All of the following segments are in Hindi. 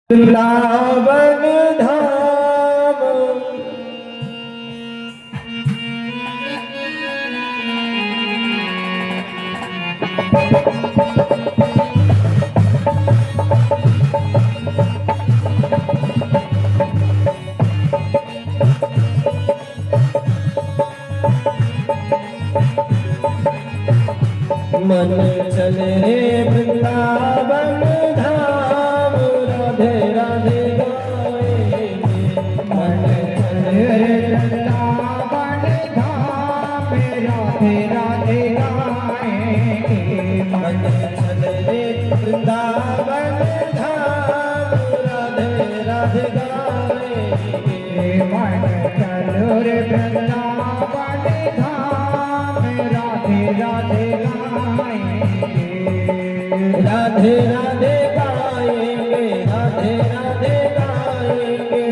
वृंदावन धाम मन चले वृंदावन धाम राधे राधे गाएंगे। मन चले वृंदावन धाम राधे राधे गाएंगे। मन चले वृंदावन धाम राधे राधे गाएंगे। मन चलो रे वृंदावन धाम राधे राधे राधे राधे गाएंगे। राधे राधे गाएंगे। राधे राधे गाएंगे।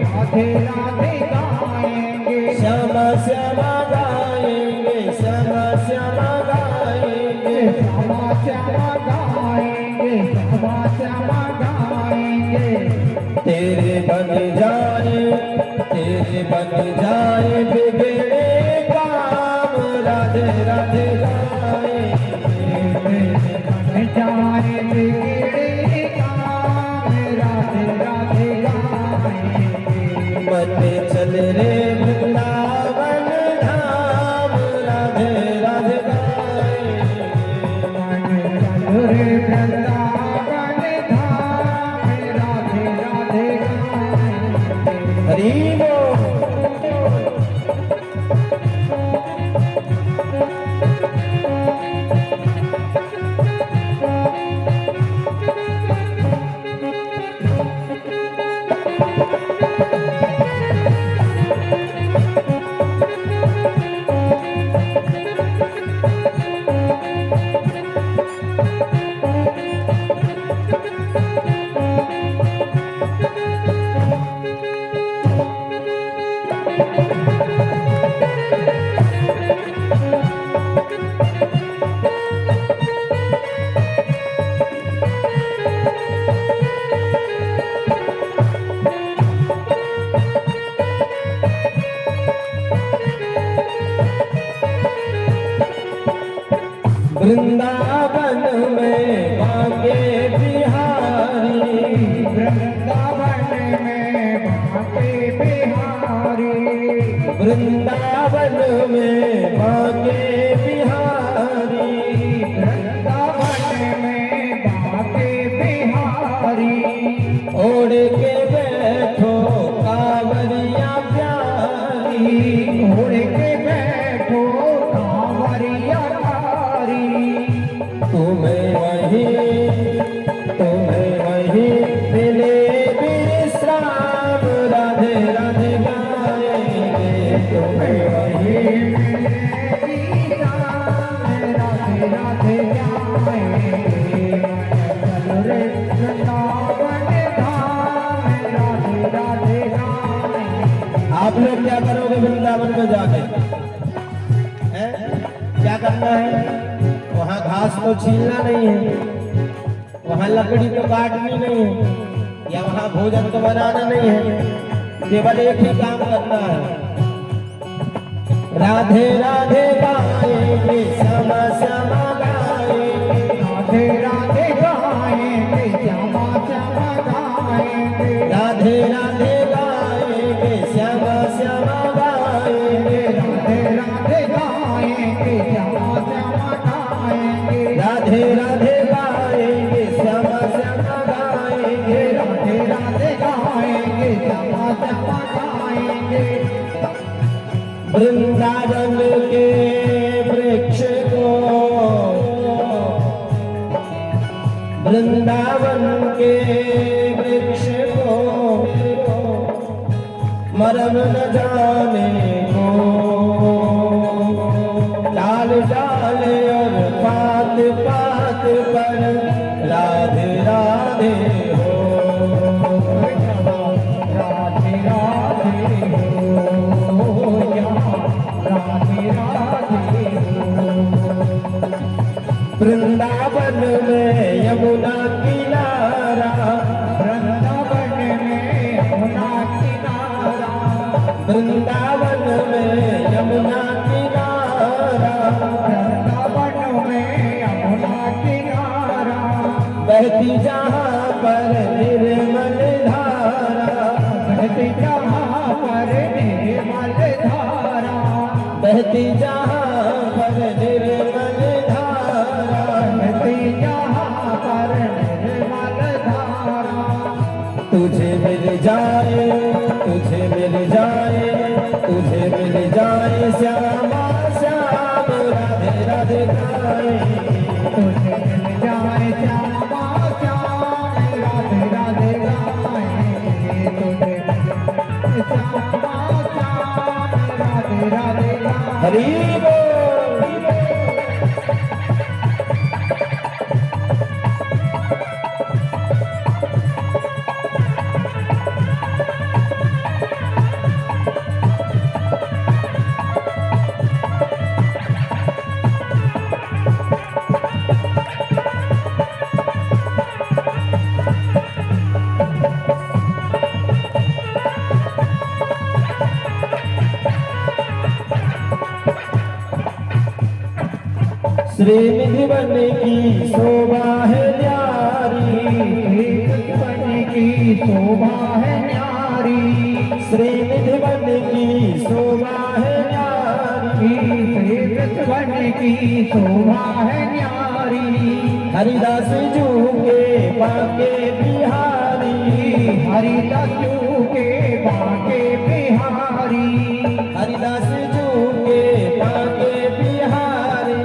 राधे राधे गाएंगे। श्यामा श्यामा गाएंगे। श्यामा श्यामा गाएंगे। श्यामा श्यामा गाएंगे। श्यामा श्यामा गाएंगे। तेरे बन जाए बिगड़े काम राधे राधे गाएंगे। जाए बिगड़े काम राधे राधे गाएंगे। मन चल रे वृंदावन धाम राधे राधे गाएंगे। मन चल रे वृंदावन धाम राधे राधे गाएंगे। हरि बोल। वृंदावन में बांके बिहारी। वृंदावन में बांके बिहारी। वृंदावन में बांके बिहारी। वृंदावन में बांके बिहारी। ओढ़ के बैठो कांवरिया प्यारी। ओढ़ के बैठो कांवरिया तुम्हें वही मिले विश्राम राधे राधे गाएंगे। तुम्हें वही मिले विश्राम राधे राधे गाएंगे। चलो रे वृंदावन धाम राधे राधे गाएंगे। आप लोग क्या करोगे वृंदावन में जाके? क्या करना है? वहाँ घास तो छीलना नहीं है, वहाँ लकड़ी तो काटनी नहीं है, या वहाँ भोजन तो बनाना नहीं है। केवल एक ही काम करना है। राधे राधे गाएंगे। श्यामा श्यामा गाएंगे। राधे राधे गाएंगे। श्यामा श्यामा गाएंगे। राधे राधे गाएंगे। श्यामा श्यामा गाएंगे। राधे राधे गाएंगे। श्यामा श्यामा राधे राधे गाएंगे। श्यामा श्यामा गाएंगे। राधे राधे गाएंगे। श्यामा श्यामा गाएंगे। वृंदावन के वृक्ष को, वृंदावन के वृक्ष को मरण न जाने को। डाल डाल और पात पात पर राधे राधे हो। राधे राधे हो। राधे राधे हो। वृंदावन में यमुना की बहती जहाँ पर निर्मल धारा, बहती जहाँ पर निर्मल धारा, बहती जहाँ पर निर्मल धारा, बहती जहाँ पर निर्मल धारा। तुझे मिल जाए, तुझे मिल जाए, तुझे मिल जाए श्यामा श्याम राधे राधे गाए, तुझे मिल जाए श्यामा श्याम राधे राधे गाए, तुझे मिल श्यामा श्याम राधे राधे गाए। हरि बोल। श्रीनिधि बन की शोभा है न्यारी, बन की शोभा है न्यारी, श्रीनिधि बन की शोभा है न्यारी, श्री बन की शोभा है न्यारी। हरिदास जू के बाके बिहारी, हरिदास जू के बाके बिहारी, हरिदास जू के बाके बिहारी,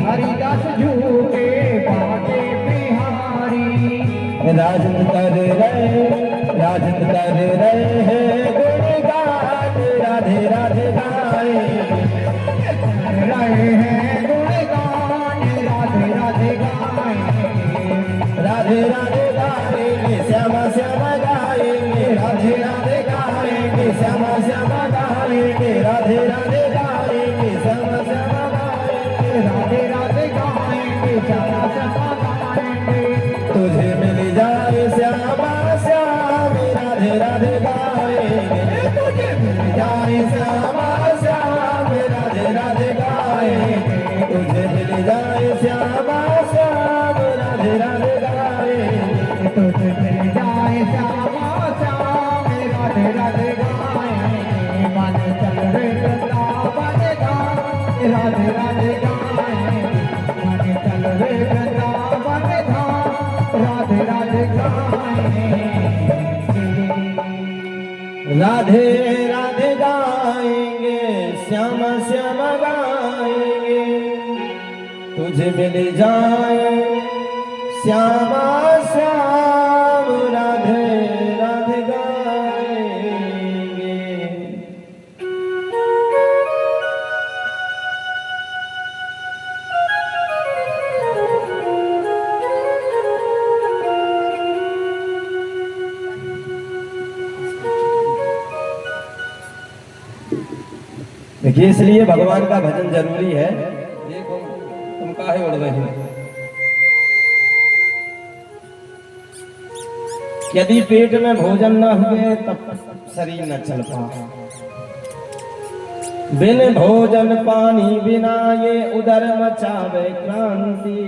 हरिदास जू के बाके बिहारी। राजन कर रहे, राजन कर रहे हैं गुणगान राधे राधे गाए, रहे हैं गुणगान राधे राधे गाए, राधे राधे गाएंगे श्यामा श्यामा गाएंगे, राधे राधे गाएंगे श्यामा श्यामा गाएंगे, राधे राधे गाएंगे श्यामा श्यामा गाएंगे, राधे राधे गाएंगे श्यामा श्यामा गाएंगे। तुझे मिल जाए श्यामा श्याम राधे राधे गाएंगे, तुझे मिल जाए श्यामा श्याम राधे राधे गाएंगे, तुझे मिल जाए श्यामा श्याम राधे राधे गाएंगे, तुझे मिल जाए श्यामा श्याम राधे राधे गाएंगे। मन चल रे वृंदावन धाम राधे राधे गाएंगे, मन चल रे वृंदावन धाम राधे राधे गाएंगे। राधे राधे गाएंगे श्यामा श्यामा गाएंगे, तुझे मिल जाए श्यामा श्याम राधे राधे गाएंगे। देखिए इसलिए भगवान का भजन जरूरी है। देखो तुम काहे उड़ रहे हो, यदि पेट में भोजन न हुए तब शरीर न चल पाए, बिन भोजन पानी बिना ये उदर मचावे क्रांति,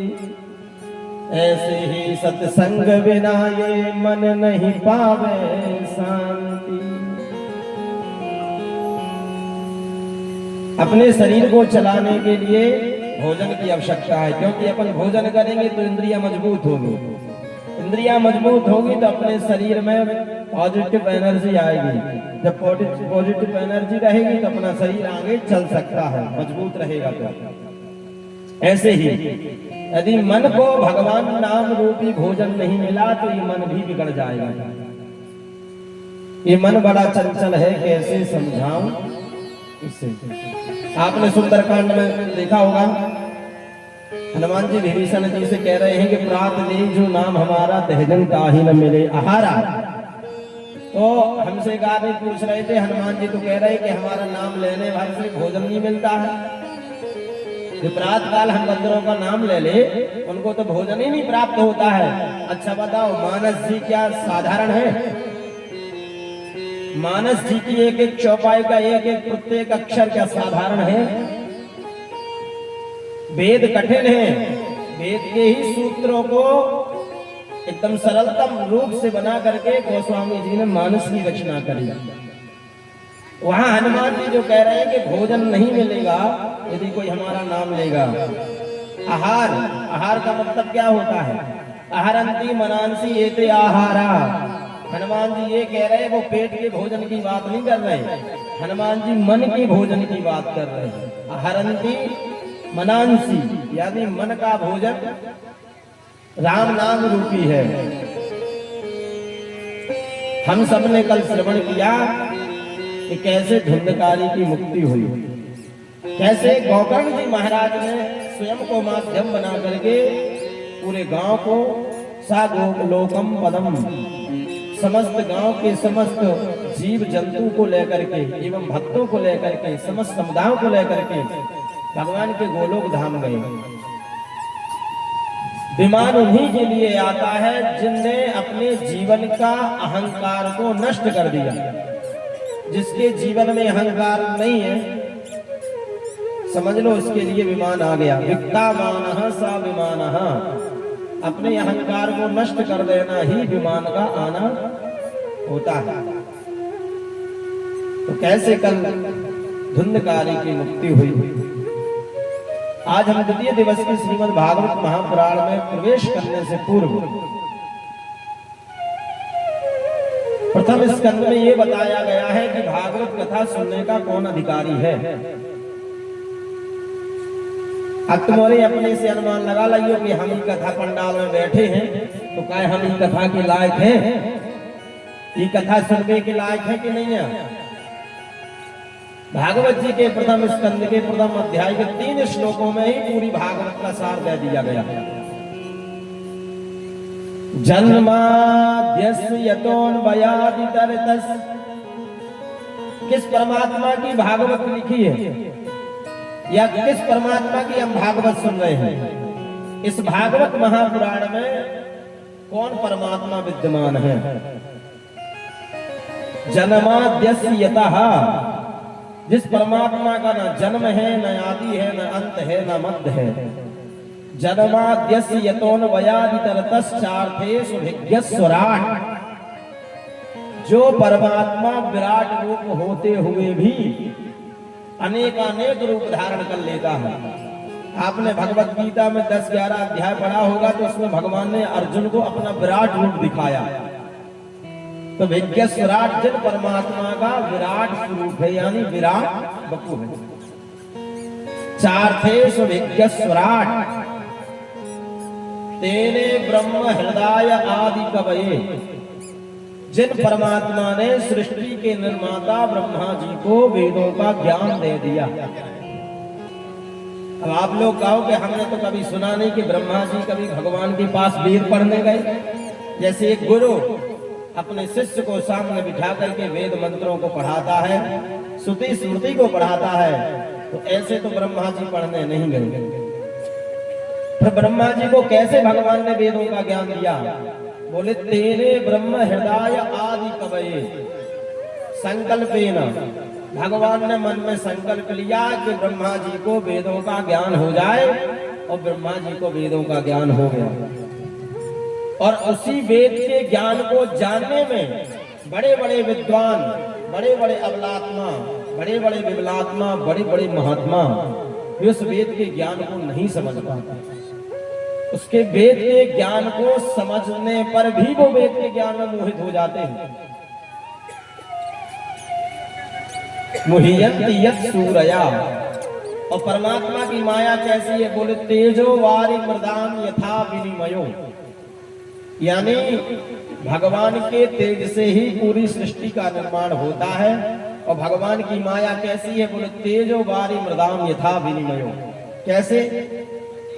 ऐसे ही सत्संग बिना ये मन नहीं पावे शांति। अपने शरीर को चलाने के लिए भोजन की आवश्यकता है, क्योंकि अपन भोजन करेंगे तो इंद्रियां मजबूत होगी, इंद्रियां मजबूत होगी तो अपने शरीर में पॉजिटिव एनर्जी आएगी। जब पॉजिटिव एनर्जी रहेगी तो अपना शरीर आगे चल सकता है, मजबूत रहेगा। तो ऐसे ही यदि मन को भगवान नाम रूपी भोजन नहीं मिला तो ये मन भी बिगड़ जाएगा। ये मन बड़ा चंचल है, कैसे समझाऊं इससे। आपने सुंदरकांड में देखा होगा, हनुमान जी विभीषण जी से कह रहे हैं कि प्रात ले जो नाम हमारा तहजन काहि न मिले आहारा। तो हमसे गाने पूछ रहे थे, हनुमान जी तो कह रहे कि हमारा नाम लेने वाले से भोजन नहीं मिलता है। जो प्रात काल हम बंदरों का नाम ले ले उनको तो भोजन ही नहीं प्राप्त होता है। अच्छा बताओ, मानस जी क्या साधारण है? मानस जी की एक एक चौपाई का एक एक प्रत्येक अक्षर क्या साधारण है? वेद कठिन है, वेद के ही सूत्रों को एकदम सरलतम रूप से बना करके गोस्वामी जी ने मानस की रचना करी। वहां हनुमान जी जो कह रहे हैं कि भोजन नहीं मिलेगा यदि कोई हमारा नाम लेगा। आहार, आहार का मतलब क्या होता है? आहारंती मनांसी एते आहारा। हनुमान जी ये कह रहे हैं, वो पेट के भोजन की बात नहीं कर रहे, हनुमान जी मन के भोजन की बात कर रहे हैं। आहारंती मनांसी यानी मन का भोजन राम नाम रूपी है। हम सब ने कल श्रवण किया कि कैसे धुंधकारी की मुक्ति हुई, कैसे गोकर्ण जी महाराज ने स्वयं को माध्यम बना करके पूरे गांव को सा लोकम पदम, समस्त गांव के समस्त जीव जंतु को लेकर के एवं भक्तों को लेकर के समस्त समुदायों को लेकर के भगवान के गोलोक धाम गए। विमान उन्हीं के लिए आता है जिनने अपने जीवन का अहंकार को नष्ट कर दिया। जिसके जीवन में अहंकार नहीं है, समझ लो इसके लिए विमान आ गया। विक्तामानः सा विमानः, अपने अहंकार को नष्ट कर देना ही विमान का आना होता है। तो कैसे कल धुंधकारी की मुक्ति हुई। आज हम द्वितीय दिवस की श्रीमद् भागवत महापुराण में प्रवेश करने से पूर्व प्रथम स्कंद में ये बताया गया है कि भागवत कथा सुनने का कौन अधिकारी है। अब तुम्हारे अपने से अनुमान लगा लियो कि हम ही कथा पंडाल में बैठे हैं तो क्या हम ही कथा के लायक हैं? ये कथा सुनने के लायक है कि नहीं है? भागवत जी के प्रथम स्कंद के प्रथम अध्याय के 3 श्लोकों में ही पूरी भागवत का सार दे दिया गया है। जन्माद्यस्य यतोऽन्वयादितरतस्, किस परमात्मा की भागवत लिखी है या किस परमात्मा की हम भागवत सुन रहे हैं? इस भागवत महापुराण में कौन परमात्मा विद्यमान है? जन्माद्यस्य यतः, जिस परमात्मा का न जन्म है, न आदि है, न अंत है, न मध्य है। जन्माद्यस्य यतोऽन्वयादितरतश्चार्थेषु भिज्ञस्वराट्, जो परमात्मा विराट रूप होते हुए भी अनेकानेक रूप धारण कर लेता है। आपने भगवत गीता में 10-11 अध्याय पढ़ा होगा तो उसमें भगवान ने अर्जुन को अपना विराट रूप दिखाया। तो भिज्ञस्वराट् जिन परमात्मा का विराट स्वरूप है यानी विराट वपु है। चार्थेषु भिज्ञस्वराट् तेने ब्रह्म हृदय आदि कवये, जिन परमात्मा ने सृष्टि के निर्माता ब्रह्मा जी को वेदों का ज्ञान दे दिया। अब आप लोग कहो कि हमने तो कभी सुना नहीं कि ब्रह्मा जी कभी भगवान के पास वेद पढ़ने गए। जैसे एक गुरु अपने शिष्य को सामने बिठा करके वेद मंत्रों को पढ़ाता है, श्रुति स्मृति को पढ़ाता है, तो ऐसे तो ब्रह्मा जी पढ़ने नहीं गए। फिर ब्रह्मा जी को कैसे भगवान ने वेदों का ज्ञान दिया? बोले तेरे ब्रह्म हृदय आदि कवये, संकल्पेन, भगवान ने मन में संकल्प लिया कि ब्रह्मा जी को वेदों का ज्ञान हो जाए और ब्रह्मा जी को वेदों का ज्ञान हो गया। और उसी वेद के ज्ञान को जानने में बड़े बड़े विद्वान, बड़े बड़े अबलात्मा, बड़े बड़े विबलात्मा, बड़े बड़े महात्मा उस वेद के ज्ञान को नहीं समझ पाते। उसके वेद के ज्ञान को समझने पर भी वो वेद के ज्ञान में मोहित हो जाते हैं। मुह्यन्ति यत् सूरया, और परमात्मा की माया कैसी है? बोले तेजो वारि मृदाम यथा विनिमयो, यानी भगवान के तेज से ही पूरी सृष्टि का निर्माण होता है। और भगवान की माया कैसी है? बोले तेजो वारि मृदाम यथा विनिमयो। कैसे?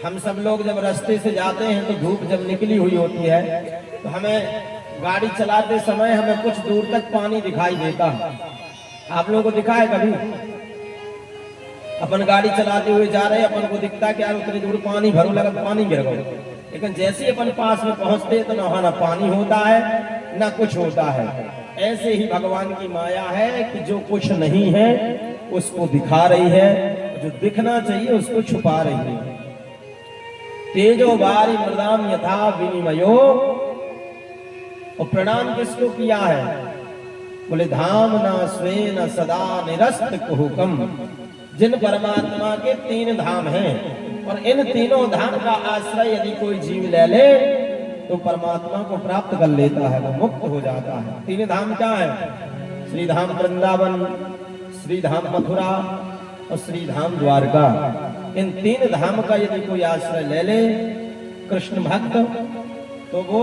हम सब लोग जब रास्ते से जाते हैं तो धूप जब निकली हुई होती है तो हमें गाड़ी चलाते समय हमें कुछ दूर तक पानी दिखाई देता है। आप लोगों को दिखा है कभी? अपन गाड़ी चलाते हुए जा रहे हैं, अपन को दिखता क्या उतनी दूर पानी भरो लगा, पानी गिर गया। लेकिन जैसे ही अपन पास में पहुंचते तो ना ना पानी होता है ना कुछ होता है। ऐसे ही भगवान की माया है कि जो कुछ नहीं है उसको दिखा रही है, जो दिखना चाहिए उसको छुपा रही है। तेजो वारि मृदाम यथा विनिमयो और प्रणाम किसको किया है? बोले धाम ना स्वेन सदा निरस्त कुहुकम। जिन परमात्मा के 3 धाम हैं और इन तीनों धाम का आश्रय यदि कोई जीव ले ले तो परमात्मा को प्राप्त कर लेता है, वो मुक्त हो जाता है। 3 धाम क्या है? श्री धाम वृंदावन, श्री धाम मथुरा और श्री धाम द्वारका। इन 3 धाम का यदि कोई आश्रय ले ले कृष्ण भक्त तो वो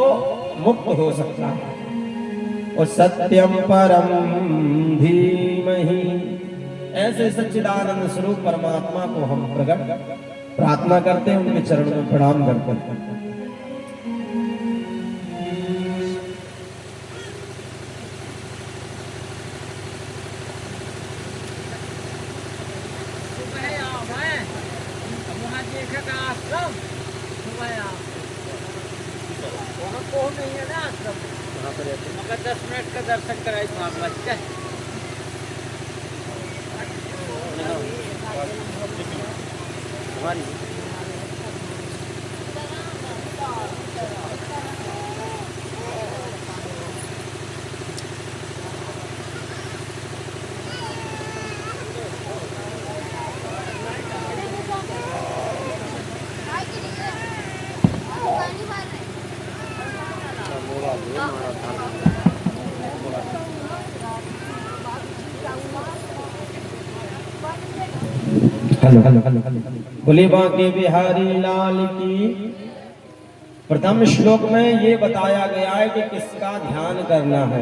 मुक्त हो सकता है। और सत्यम परम धीमहि, ऐसे सच्चिदानंद स्वरूप परमात्मा को हम प्रकट प्रार्थना करते हैं, उनके चरण में प्रणाम करते हैं। मगर 10 मिनट का दर्शन कराई मामला क्या हमारी बोले बांके बिहारी लाल की। प्रथम श्लोक में ये बताया गया है कि किसका ध्यान करना है।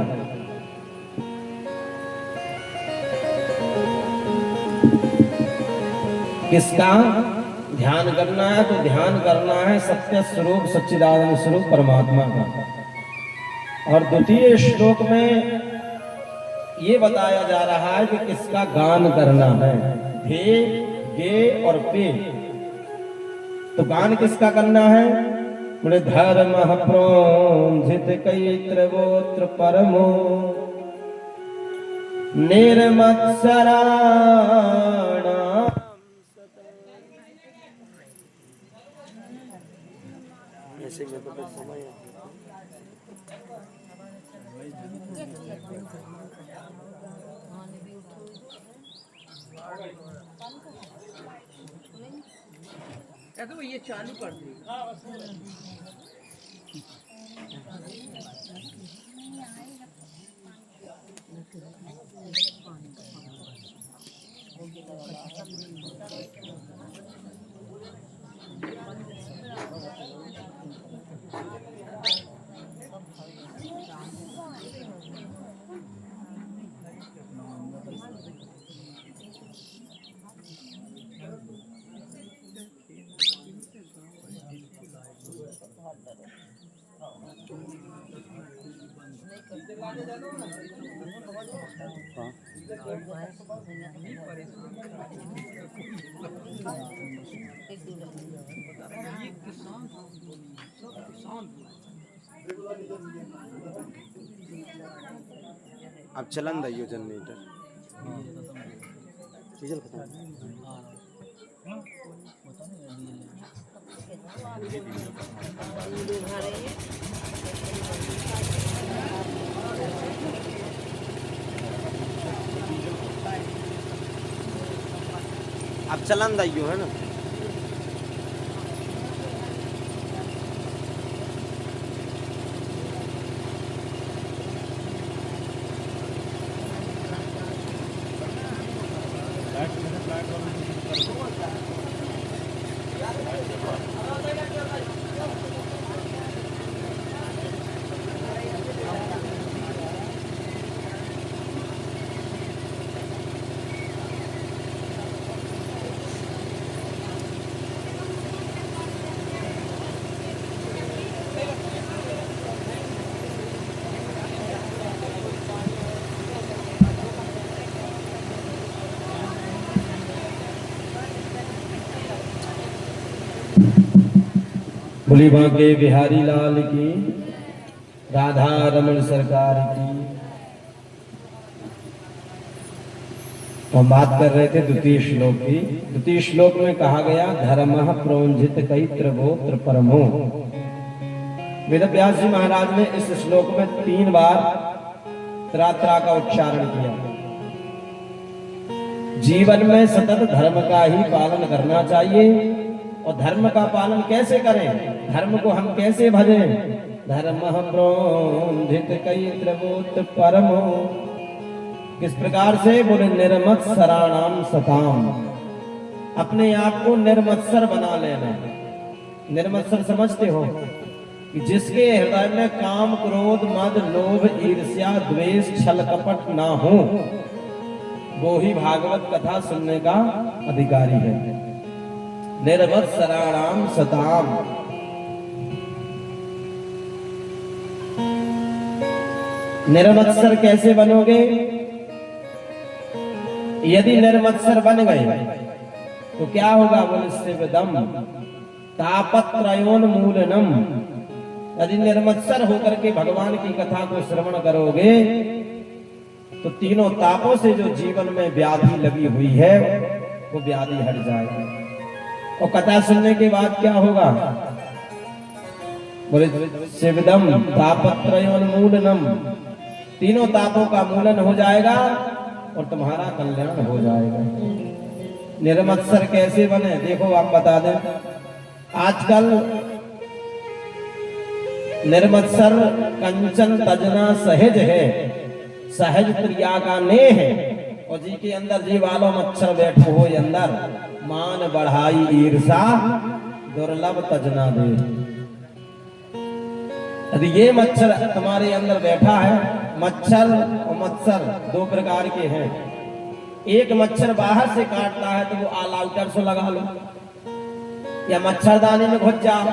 किसका ध्यान करना है? तो ध्यान करना है सत्य स्वरूप सच्चिदानंद स्वरूप परमात्मा का। और द्वितीय श्लोक में ये बताया जा रहा है कि किसका गान करना है। धे, गे और पे। तो गान किसका करना है? बोले धर्म प्रोंझित कैत्र गोत्र परमो निर्मत्सराणाम। ऐसे में तो समय तो ये चालू कर दी। अब चलन दियो जनरेटर डीजल खत्म। अब चलन दियो है ना। बोली बांके बिहारी लाल की, राधा रमन सरकार की। तो हम बात कर रहे थे द्वितीय श्लोक की। द्वितीय श्लोक में कहा गया धर्मः प्रोंझित कैत्र गोत्र परमो वेद व्यास जी महाराज ने इस श्लोक में 3 बार त्रात्रा का उच्चारण किया। जीवन में सतत धर्म का ही पालन करना चाहिए। और धर्म का पालन कैसे करें, धर्म को हम कैसे भजें? धर्म प्रोन्धित कई त्रिभूत परमो, किस प्रकार से? बोले निर्मत्सराणाम सताम, अपने आप को निर्मत्सर बना लेना। निर्मत्सर समझते हो कि जिसके हृदय में काम क्रोध मद लोभ ईर्ष्या द्वेष छल कपट ना हो, वो ही भागवत कथा सुनने का अधिकारी है। निर्मत्सराणाम सताम, निर्मत्सर कैसे बनोगे? यदि निर्मत्सर बन गए तो क्या होगा? बोले शिवदम तापत्रयोन्मूलनम, यदि निर्मत्सर होकर के भगवान की कथा को श्रवण करोगे तो तीनों तापों से जो जीवन में व्याधि लगी हुई है वो व्याधि हट जाएगी। और कथा सुनने के बाद क्या होगा? बोले शिवदम तापत्रयोन्मूलनम, तीनों तापों का मूलन हो जाएगा और तुम्हारा कल्याण हो जाएगा। निर्मत्सर कैसे बने? देखो आप बता दें, आजकल निर्मत्सर कंचन तजना सहज है, सहज प्रिया का नेह है। और जी के अंदर जी वालों मच्छर बैठो हो अंदर, मान बढ़ाई ईर्षा दुर्लभ तजना दे। यदि ये मच्छर तुम्हारे अंदर बैठा है, मच्छर और मत्सर 2 प्रकार के हैं। एक मच्छर बाहर से काटता है तो वो ऑल आउटर से लगा लो, या मच्छरदानी में घुस जाओ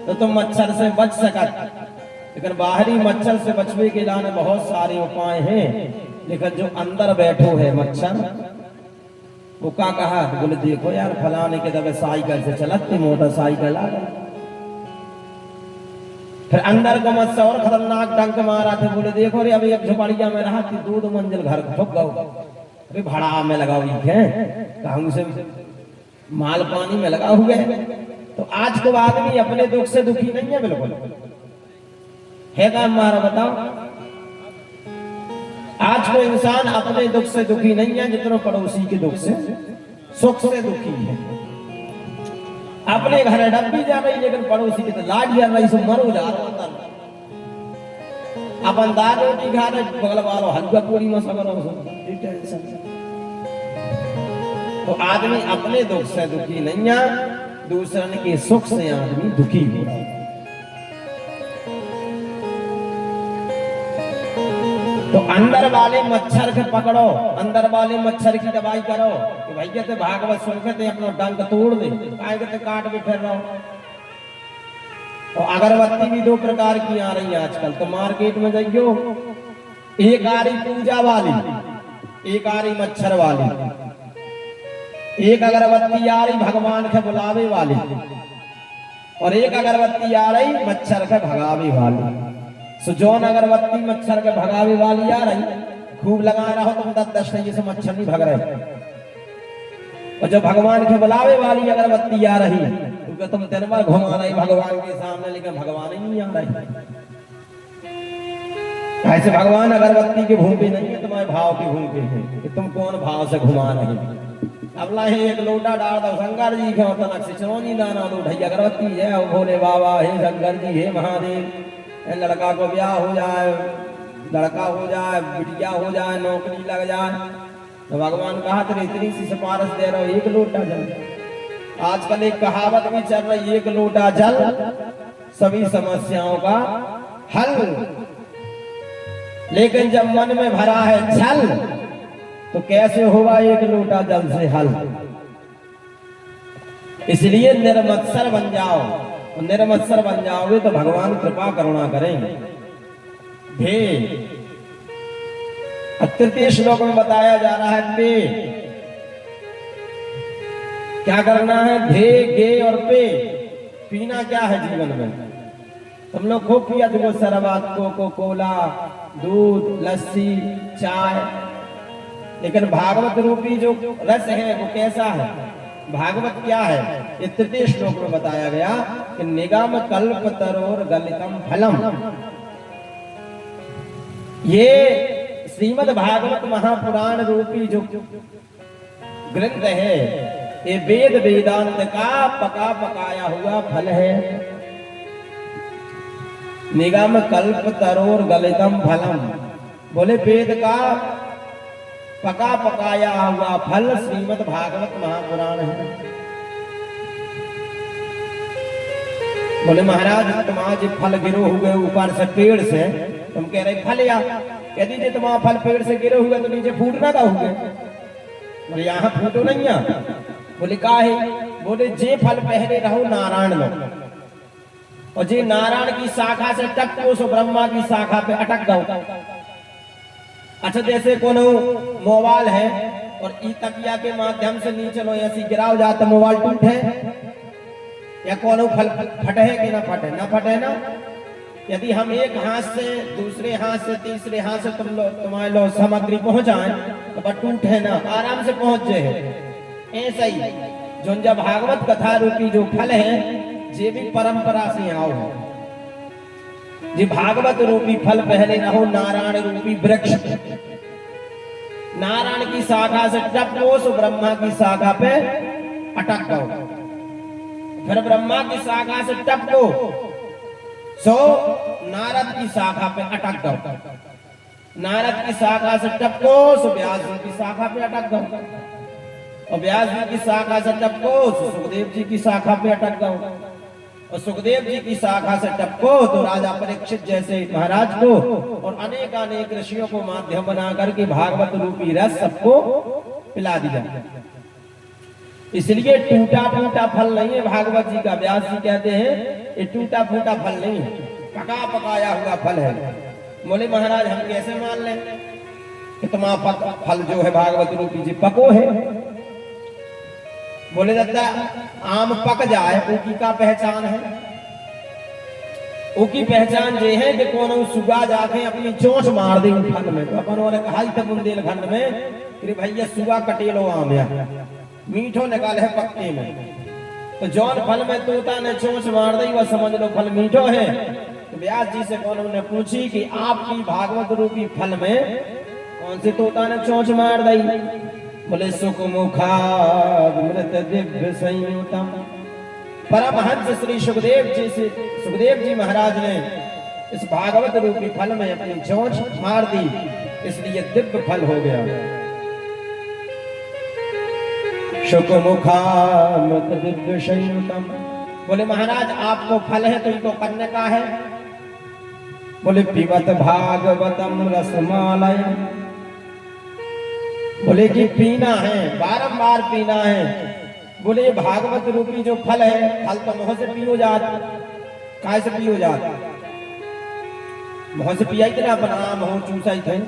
तो तुम मच्छर से बच सकत। लेकिन बाहरी मच्छर से बचने के लिए बहुत सारे उपाय हैं, लेकिन जो अंदर बैठो है मच्छर, वो क्या कहा? बोले देखो यार फलाने के दबे साइकिल से चलती मोटरसाइकिल आ गई, फिर अंदर को मच्छर और खतरनाक डंक मारा थे। बोले देखो रे अभी एक झोपड़िया में रहा थी, 2 मंजिल घर ठुक गओ, अभी भाड़ा में लगा हुई है, कहूं से माल पानी में लगा हुआ है। तो आज को आदमी अपने दुख से दुखी नहीं है, बिल्कुल है का हमारा बताओ? आज को इंसान अपने दुख से दुखी नहीं है जितना पड़ोसी के दुख से सुख से दुखी है। अपने घर डब्बी जा रही लेकिन पड़ोसी की तो लाड जा रही, सो मरो जा रहा। अपन दाल रोटी खा रहे, बगल वालों हलवा पूरी में सगरो। तो आदमी अपने दुख से दुखी नहीं है, दूसरन के सुख से आदमी दुखी हो रहा है। तो अंदर वाले मच्छर के पकड़ो, अंदर वाले मच्छर की दवाई करो कि भैया ते भागवत सुन के ते अपना डंक तोड़ दे, काहे के काट भी फिर रहो। और अगरबत्ती भी 2 प्रकार की आ रही है आजकल, तो मार्केट में जाइयो, एक आ रही पूजा वाली, एक आ रही मच्छर वाली। एक अगरबत्ती आ रही भगवान के बुलावे वाली, और एक अगरबत्ती आ रही मच्छर के भगावे वाली। सो जौन अगरबत्ती मच्छर के भगावे वाली आ रही, खूब लगा रहो तुम 10-10 से मच्छर नहीं भग रहे। और जो भगवान के बुलावे वाली अगरबत्ती आ रही, क्योंकि तुम दिन भर घुमा रही भगवान के सामने, लेकिन भगवान ही नहीं आ रही। ऐसे भगवान अगरबत्ती के भूखे नहीं है, तुम्हारे भाव के भूखे हैं कि तुम कौन भाव से घुमा रहे। अब लाए एक लोटा डाल दो शंकर जी के, तनक से चौनी दाना दो ढैया अगरबत्ती है, भोले बाबा हे शंकर जी हे महादेव। लड़का को ब्याह हो जाए, लड़का हो जाए, बिटिया हो जाए, नौकरी लग जाए, तो भगवान कहा तेरे इतनी सी सिफारिश दे रहा हो, 1 लोटा जल। आजकल एक कहावत भी चल रही, 1 लोटा जल सभी समस्याओं का हल। लेकिन जब मन में भरा है छल, तो कैसे होगा 1 लोटा जल से हल? इसलिए निर्मत्सर बन जाओ। निर्मत्सर बन जाओगे तो भगवान कृपा करुणा करेंगे। भे 33 श्लोक में बताया जा रहा है पे क्या करना है। भे गे और पे पीना क्या है जीवन में? तुम लोग खूब पिया, देखो शरबत, कोको कोला, दूध, लस्सी, चाय। लेकिन भागवत रूपी जो रस है वो कैसा है? भागवत क्या है? ये तृतीय श्लोक में बताया गया कि निगम कल्प तरोर गलितम फलम। ये श्रीमद् भागवत महापुराण रूपी जो ग्रंथ है, ये वेद वेदांत का पका पकाया हुआ फल है। निगम कल्प तरोर गलितम फलम, बोले वेद का पका पकाया हुआ फल श्रीमद् भागवत महापुराण है। बोले महाराज तुम आज फल गिरो हुए ऊपर से पेड़ से, तुम कह रहे फल या यदि जे तुम फल पेड़ से गिरे हुए तो नीचे फूटना का होगे? बोले यहाँ फूटो नहीं है। बोले का है? बोले जे फल पहले रहो नारायण लो, और जे नारायण की शाखा से टपको सो ब्रह्मा की शाखा पे अटक जाओ। अच्छा जैसे कोनो मोबाइल है और ई तकिया के माध्यम से नीचे लो ऐसी गिराव जाता मोबाइल टूटे, या कोनो फल फटे है कि ना फटे? ना फटे ना। यदि हम एक हाथ से दूसरे हाथ से तीसरे हाथ से तुम्हारे लो सामग्री पहुंचाएं तो बट टूटे ना, आराम से पहुंच जाए। ऐसा ही जो जब भागवत कथा रूपी जो फल है ये भी परंपरा से आओ है। ये भागवत रूपी फल पहले रहो नारायण रूपी वृक्ष, नारायण की शाखा से टपको सो ब्रह्मा की शाखा पे अटक जाओ, फिर ब्रह्मा की शाखा से टपको सो नारद की शाखा पे अटक जाओ, नारद की शाखा से टपको सो व्यास जी की शाखा पे अटक जाओ, और व्यास जी की शाखा से टपको सो सुखदेव जी की शाखा पे अटक जाओ, और सुखदेव जी की शाखा से टपको तो राजा परीक्षित जैसे महाराज को और अनेक अनेक ऋषियों को माध्यम बना करके भागवत रूपी रस सबको पिला दिया। इसलिए टूटा फूटा फल नहीं है भागवत जी का। व्यास जी कहते हैं ये टूटा फूटा फल नहीं है, पका पकाया हुआ फल है। बोले महाराज हम कैसे मान लें कि तुम्हारा फल जो है भागवत रूपी जी पको है? बोले दादा आम पक जाए ऊकी का पहचान है? ऊकी पहचान ये है कि कोनो सुगा जाके अपनी चोंच मार दी फल में, तो अपन और कहा था बुंदेलखंड में कि भैया सुगा कटेलो आम या मीठो निकाल है पक्के में, तो जौन फल में तोता ने चोंच मार दी वह समझ लो फल मीठो है। तो व्यास जी से कौन ने पूछी कि आपकी भागवत रूपी फल में कौन से तोता ने चोंच मार दी? बोले सुख मुखामृत दिव्य संयुतम। परमहंस श्री सुखदेव जी महाराज ने इस भागवत रूपी फल में अपनी चोंच मार दी, इसलिए दिव्य फल हो गया। सुख मुखामृत दिव्य संयुतम। बोले महाराज आपको फल है तो इनको करने का है? बोले पिबत भागवतम रसमालय। बोले कि पीना है, बारंबार पीना है। बोले भागवत रूपी जो फल है, फल तो मुंह से पियो जात, काय से पियो जात? मुंह से पिया ही ना अपन आम हो चूसा ही थे।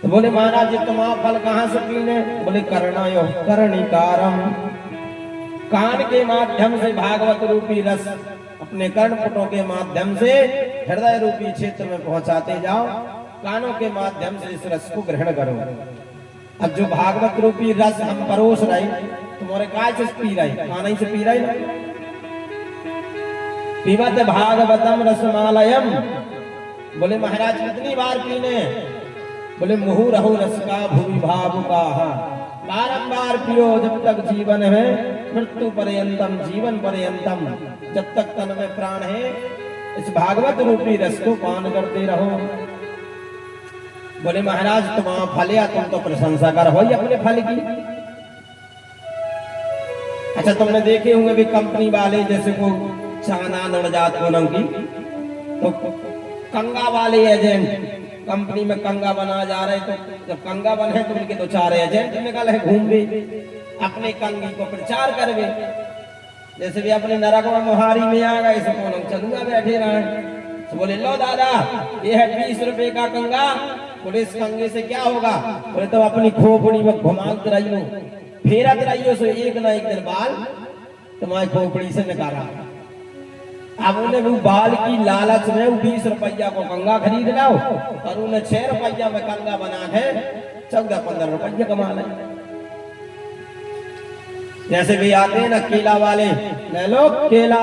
तो बोले महाराज जी तुम फल कहाँ से पीने? बोले करणायो कर्णिकारम। कान के माध्यम से भागवत रूपी रस अपने कर्णपुटों के माध्यम से हृदय रूपी क्षेत्र में पहुंचाते जाओ, कानों के माध्यम से इस रस को ग्रहण करो। अब जो भागवत रूपी रस हम परोस रहे तुम्हारे काय से पी रहे? कान से पी रहे ना। पिबत भागवतम रसमालयम। बोले महाराज कितनी बार पीने? बोले मुहु रहो रस का भूमि भावुका। बारंबार पियो जब तक जीवन है, मृत्यु पर्यंतम, जीवन पर्यंतम, जब तक तन में प्राण है इस भागवत रूपी रस को पान करते रहो। बोले महाराज तुम फल या तुम तो प्रशंसा कर हो अपने फल की। अच्छा तुमने देखे होंगे भी कंपनी वाले जैसे को चाना नवजात की, तो कंगा वाले एजेंट कंपनी में कंगा बना जा रहे, तो जब कंगा बने तो उनके दो चार एजेंट निकल है घूम भी अपने कंगी को प्रचार कर वे। जैसे भी अपने नरकवा मोहारी में आ गए ऐसे कौन चंगा बैठे रहे, तो बोले लो दादा ये है 20 रुपए का कंगा। बोले इस कंगे से क्या होगा? बोले तो अपनी खोपड़ी में घुमाते रहियो, फेरत रहियो, सो एक ना एक दिन बाल तुम्हारी खोपड़ी से निकाला। अब उन्हें वो बाल की लालच में 20 रुपया को कंगा खरीद लाओ और उन्हें 6 रुपया में कंगा बना के 14-15 रुपया कमा ले। जैसे भी आते हैं ना केला वाले, ले लो केला।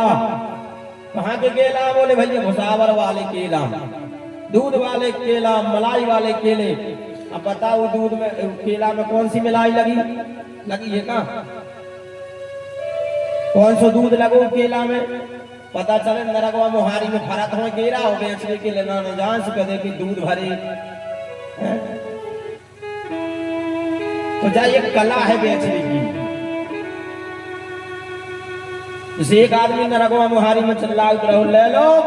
कहाँ के केला? बोले भैया भुसावर वाले केला, दूध वाले केला, मलाई वाले केले। अब बताओ दूध में केला में कौन सी मलाई लगी है? कहाँ कौन सा दूध लगो केला में? पता चले नरगवा मोहारी में फरत हो केरा हो बेचने के लेना न जान से कदे कि दूध भरे। तो जा ये कला है बेचने की। जैसे एक आदमी नरगवा मोहारी में चल रहा उतरा, ले लो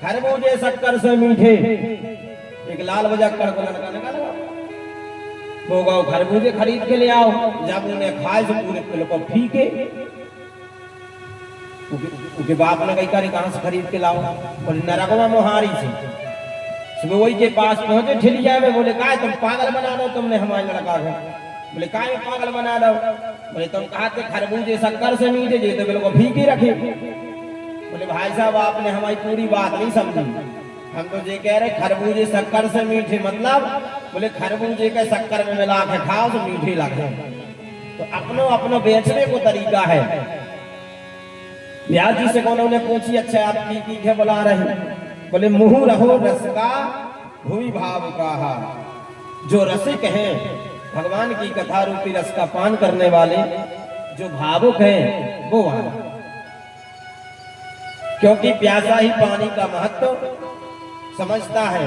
खरबूजे शक्कर से मीठे। एक लाल बजा कड़क लड़का निकाला, वो गाओ खरबूजे खरीद के ले आओ। जब उन्हें खाए से पूरे बिल्कुल फीके। उसके बाप ने कही कहां से खरीद के लाओ? बोले नरगवा मोहारी से। सुबह वही के पास पहुंचे ठिलिया में, बोले का तुम पागल बना दो तुमने हमारे लड़का को। बोले का पागल बना दो? बोले तुम कहा थे खरबूजे शक्कर से मीठे, जी तो बिल्कुल फीके रखे। बोले भाई साहब आपने हमारी पूरी बात नहीं समझी। हम तो ये कह रहे खरबूजे शक्कर से मीठे, मतलब बोले खरबूजे के शक्कर में मिला के खाओ तो मीठे लगे। तो अपनो बेचने को तरीका है। ब्याज जी से कौन उन्हें पूछी, अच्छा आप की बुला रहे? बोले मुँह रहो रस का भूमि भाव का। जो रसिक हैं, भगवान की कथा रूपी रस का पान करने वाले, जो भावुक हैं वो वाला। क्योंकि प्यासा ही पानी का महत्व समझता है।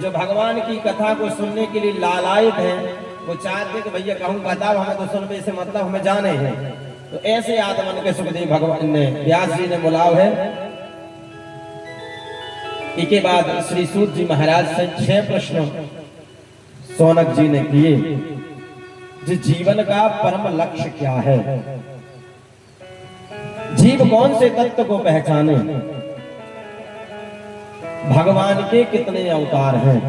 जो भगवान की कथा को सुनने के लिए लालायित है, वो चाहते कि भैया कहूँ बताओ, हमें तो सुनने से मतलब हमें जाने हैं। तो ऐसे आत्मन के सुखदेव भगवान ने व्यास जी ने बुलाव है। इसके बाद श्री सूत जी महाराज से 6 प्रश्न सौनक जी ने किए। जिस जीवन का परम लक्ष्य क्या है, जीव कौन से तत्व को पहचाने, भगवान के कितने अवतार हैं,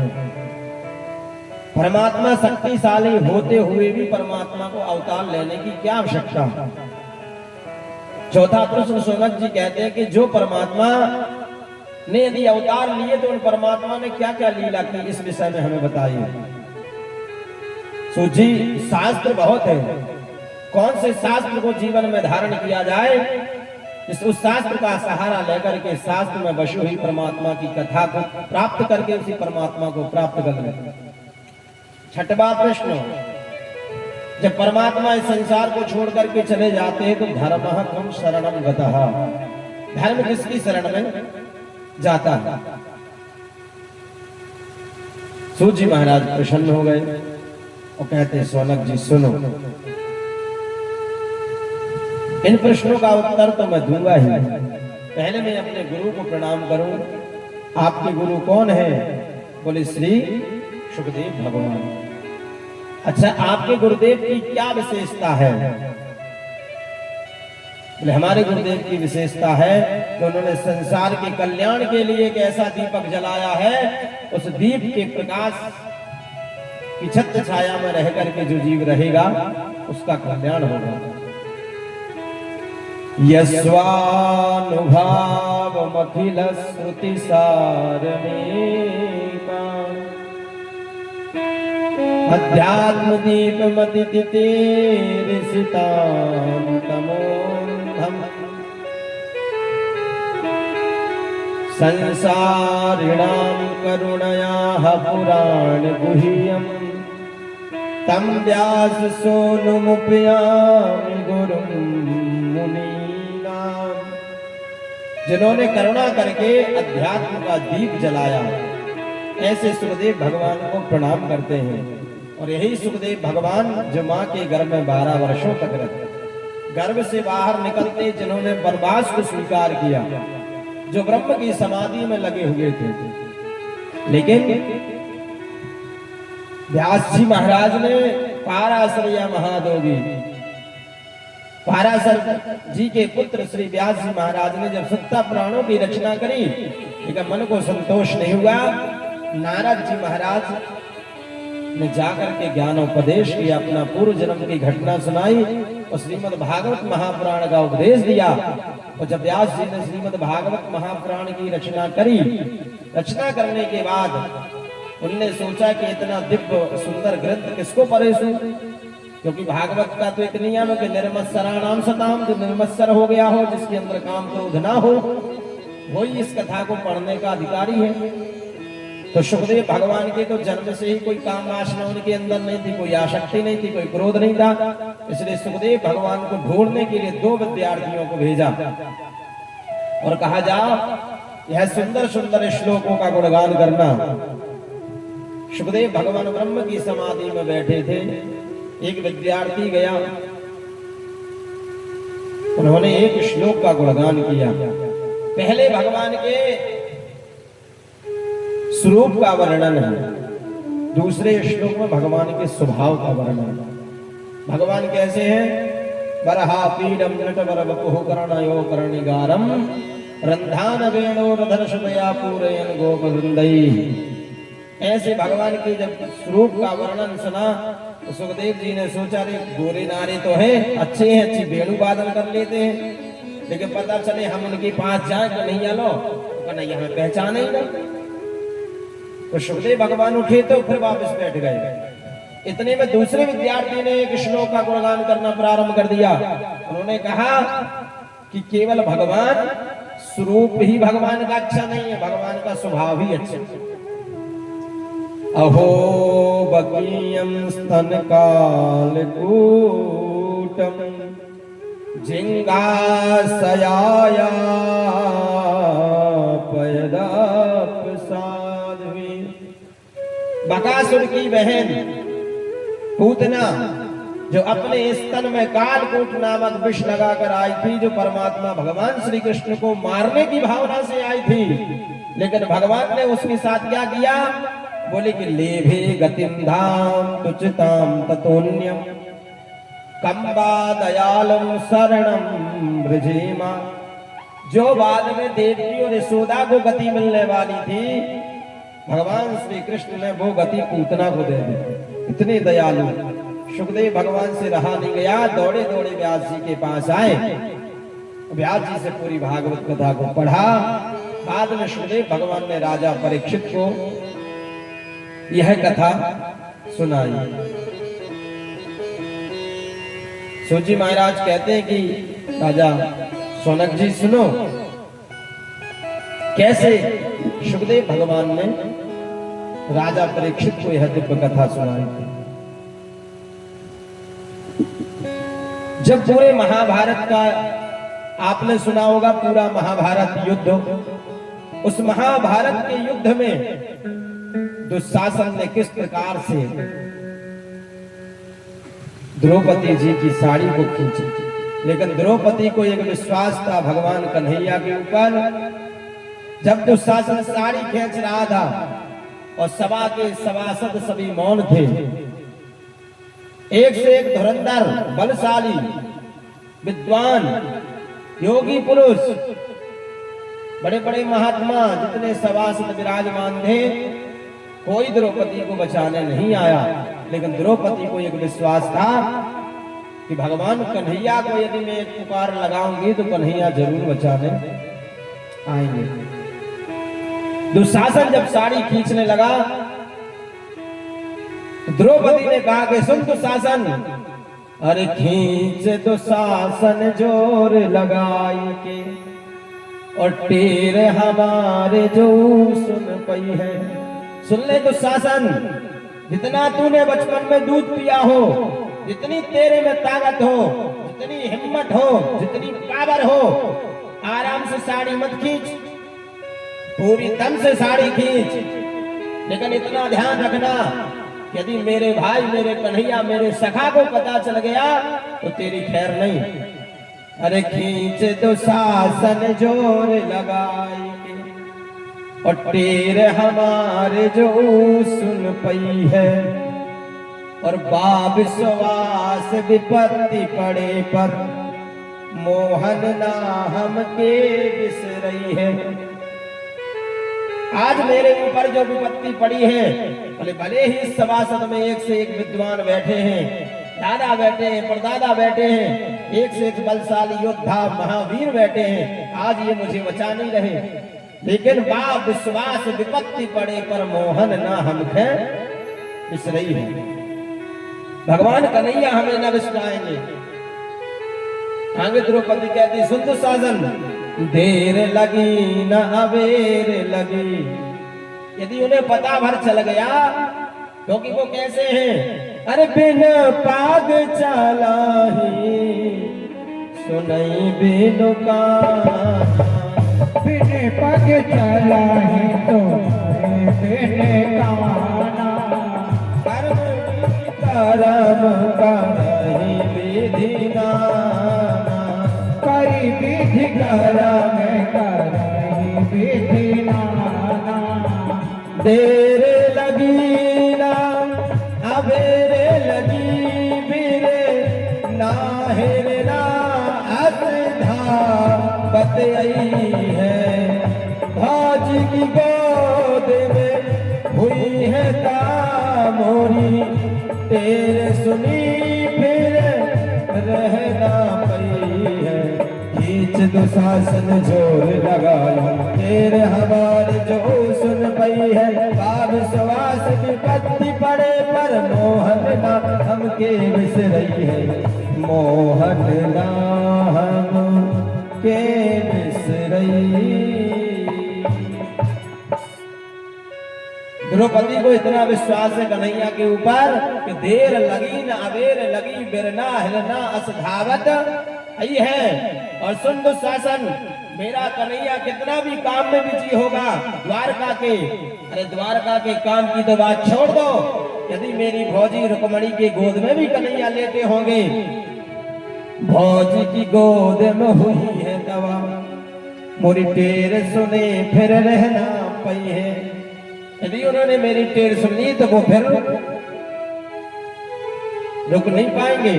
परमात्मा शक्तिशाली होते हुए भी परमात्मा को अवतार लेने की क्या आवश्यकता। चौथा प्रश्न सौनक जी कहते हैं कि जो परमात्मा ने यदि अवतार लिए तो उन परमात्मा ने क्या क्या लीला की, इस विषय में हमें बताइए। जी शास्त्र बहुत है, कौन से शास्त्र को जीवन में धारण किया जाए, उस शास्त्र का सहारा लेकर के शास्त्र में बसी हुई परमात्मा की कथा को प्राप्त करके उसी परमात्मा को प्राप्त कर लें। छठवां प्रश्न, जब परमात्मा इस संसार को छोड़ करके चले जाते हैं तो धर्मः कं शरणं गतः, धर्म किसकी शरण में जाता है? सूत जी महाराज प्रसन्न हो गए और कहते हैं सौनक जी सुनो, इन प्रश्नों का उत्तर तो मैं दूंगा ही। पहले मैं अपने गुरु को प्रणाम करूं। आपके गुरु कौन है? बोले श्री सुखदेव भगवान। अच्छा, आपके गुरुदेव की क्या विशेषता है? बोले हमारे गुरुदेव की विशेषता है कि उन्होंने संसार के कल्याण के लिए एक ऐसा दीपक जलाया है, उस दीप के प्रकाश की छत्र छाया में रह करके जो जीव रहेगा उसका कल्याण होगा। यस्वानुभावमखिल श्रुति सारमेका अध्यात्म दीपमति तमोन्धम संसारिणां करुणयाः पुराण गुह्यम् तम व्यास सोनुमुपयामि गुरुं मुनीनां। जिन्होंने करुणा करके अध्यात्म का दीप जलाया, ऐसे सुखदेव भगवान को प्रणाम करते हैं। और यही सुखदेव भगवान जो माँ के गर्भ में 12 वर्षों तक रहे, गर्भ से बाहर निकलते जिन्होंने वनवास को स्वीकार किया, जो ब्रह्म की समाधि में लगे हुए थे। लेकिन व्यास जी महाराज ने पाराशर या महादोगी, पाराशर जी के पुत्र श्री व्यास जी महाराज ने जब 70 पुराणों की रचना करी, लेकिन मन को संतोष नहीं हुआ। नारद जी महाराज ने जाकर के ज्ञानोपदेश किया, अपना पूर्व जन्म की घटना सुनाई और श्रीमद् भागवत महापुराण का उपदेश दिया। और जब व्यास जी ने श्रीमद् भागवत महापुराण की रचना करी, रचना करने के बाद उनने सोचा कि इतना दिव्य सुंदर ग्रंथ किसको पढ़े, क्योंकि भागवत का तो एक नियम है कि निर्मत्सराणाम सताम, जो निर्मत्सर हो गया हो, जिसके अंदर काम क्रोध ना हो, वही इस कथा को पढ़ने का अधिकारी है। तो सुखदेव भगवान के तो जन्म से ही कोई काम वासना उनके अंदर नहीं थी, कोई आसक्ति नहीं थी, कोई क्रोध नहीं था। इसलिए सुखदेव भगवान को ढूंढने के लिए 2 विद्यार्थियों को भेजा और कहा जाओ यह सुंदर सुंदर श्लोकों का गुणगान करना। सुखदेव भगवान ब्रह्म की समाधि में बैठे थे। एक विद्यार्थी गया, उन्होंने एक श्लोक का गुणगान किया। पहले भगवान के स्वरूप का वर्णन है, दूसरे श्लोक में भगवान के स्वभाव का वर्णन है। भगवान कैसे हैं? बरहा पीडम नटवर वपुः कर्णयो कर्णिगारम रंधान वेणोरधर्षदया पूरयन गोपवृंदै। ऐसे भगवान के जब स्वरूप का वर्णन सुना तो सुखदेव जी ने सोचा रे गोरे नारे तो है, अच्छे हैं, अच्छी वेणु वादन कर लेते हैं, लेकिन पता चले हम उनके पास जाए तो नहीं आलो, कन्हैया हमें पहचाने ही नहीं। तो सुखदेव भगवान उठे तो फिर वापस बैठ गए। इतने में दूसरे विद्यार्थी ने एक श्लोक का गुणगान करना प्रारंभ कर दिया। उन्होंने कहा कि केवल भगवान स्वरूप ही भगवान का अच्छा नहीं है, भगवान का स्वभाव ही अच्छा है। अहो बकीयम स्तन काल कूटम जिंगासयाया पयदाप साध्वी। बकासुर की बहन पूतना जो अपने स्तन में कालकूट नामक विष लगाकर आई थी, जो परमात्मा भगवान श्री कृष्ण को मारने की भावना से आई थी, लेकिन भगवान ने उसके साथ क्या किया? बोले कि लेभे गतिम धाम तुचिताम ततोन्यम कंबा दयालम शरणम ब्रजेमा। जो बाद में देवकी और यशोदा को गति मिलने वाली थी, भगवान श्री कृष्ण ने वो गति पूतना को दे दी। इतने दयालु। सुखदेव भगवान से रहा नहीं गया, दौड़े दौड़े व्यास जी के पास आए। व्यास जी से पूरी भागवत कथा को पढ़ा। बाद में सुखदेव भगवान ने राजा परीक्षित को यह कथा सुनाई। सूजी महाराज कहते हैं कि राजा सौनक जी सुनो कैसे सुखदेव भगवान ने राजा परीक्षित को यह दिव्य कथा सुनाई थी। जब पूरे महाभारत का आपने सुना होगा, पूरा महाभारत युद्ध, उस महाभारत के युद्ध में दुशासन ने किस प्रकार से द्रौपदी जी की साड़ी को खींची, लेकिन द्रौपदी को एक विश्वास था भगवान कन्हैया के ऊपर। जब दुशासन साड़ी खींच रहा था और सभा के सभासद सभी मौन थे, एक से एक धुरंधर बलशाली विद्वान योगी पुरुष, बड़े बड़े महात्मा जितने सभासद विराजमान थे, कोई द्रौपदी को बचाने नहीं आया। लेकिन द्रौपदी को एक विश्वास था कि भगवान कन्हैया को यदि मैं एक पुकार लगाऊंगी तो कन्हैया जरूर बचाने आएंगे। दुशासन जब साड़ी खींचने लगा, द्रौपदी ने कहा कि सुन दुशासन, अरे खींच दुशासन जोर लगाई के, और टेर हमारे जो सुन पई है। सुन ले दुशासन, जितना तूने बचपन में दूध पिया हो, जितनी तेरे में ताकत हो, जितनी हिम्मत हो, जितनी पावर हो, आराम से साड़ी मत खींच, पूरी दम से साड़ी खींच। लेकिन इतना ध्यान रखना, यदि मेरे भाई, मेरे कन्हैया, मेरे सखा को पता चल गया तो तेरी खैर नहीं। अरे खींच दुशासन जोर लगाई और टेर हमारे जो सुन पई है, और विश्वास विपत्ति पड़े पर मोहन ना हमके बिसरई है। आज मेरे ऊपर जो विपत्ति पड़ी है, भले ही सभासद में एक से एक विद्वान बैठे हैं, दादा बैठे हैं, परदादा बैठे हैं, एक से एक बलशाली योद्धा महावीर बैठे हैं, आज ये मुझे बचा नहीं रहे, लेकिन विश्वास विपत्ति पड़े पर मोहन ना हमके बिसरई है। भगवान कन्हैया हमें न विसराएंगे। आगे द्रौपदी कहती सुन तो साजन, देर लगी न अबेर लगी। यदि उन्हें पता भर चल गया, क्योंकि वो कैसे हैं, अरे बिन पाग चालाही सुनई बिनु काना। बिन पग चला है तो बिन काना। कर्म करम करहि विधि नाना। करी विधि करम करहि विधि नाना। देर लगी ना अबेरे लगी बिरे नाहिर ना अधा बतई है। भाज की गोद में हुई है तामोरी, तेरे सुनी फिर रहना पई है। खींच दुशासन जोर लगाया, तेरे हमारे जो सुन पई है। बाब श्वास विपत्ति पड़े पर मोहन ना हमके बिसरई है। मोहन ना हमके बिसरई। द्रौपदी को इतना विश्वास है कन्हैया के ऊपर कि देर लगी न अबेर लगी बिरना हिलना असधावत आई है। और सुन दुशासन, मेरा कन्हैया कितना भी काम में बिजी होगा द्वारका के, अरे द्वारका के काम की तो बात छोड़ दो, यदि मेरी भौजी रुक्मणी के गोद में भी कन्हैया लेते होंगे। भौजी की गोद में हुई है दवा, मोरी टेर सुने फिर रहना पई है। यदि उन्होंने मेरी टेर सुनी तो वो फिर रुक नहीं पाएंगे।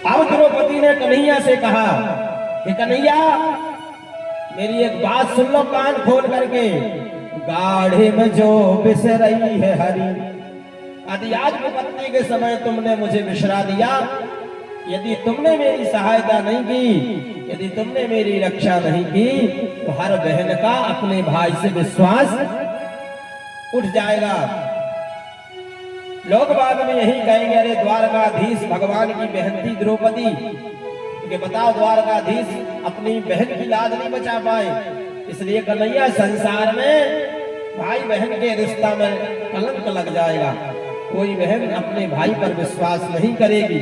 अब द्रौपदी ने कन्हैया से कहा कि कन्हैया मेरी एक बात सुन लो कान खोल करके। गाढ़े में जो बिसरई है हरी, यदि आज विपत्ति के समय तुमने मुझे बिसरा दिया, यदि तुमने मेरी सहायता नहीं की, यदि तुमने मेरी रक्षा नहीं की, तो हर बहन का अपने भाई से विश्वास उठ जाएगा। लोग बाद में यही कहेंगे अरे द्वारकाधीश भगवान की बहन थी द्रौपदी, कि बताओ द्वारकाधीश अपनी बहन की लाज नहीं बचा पाए। इसलिए कन्हैया संसार में भाई बहन के रिश्ता में कलंक लग जाएगा। कोई बहन अपने भाई पर विश्वास नहीं करेगी।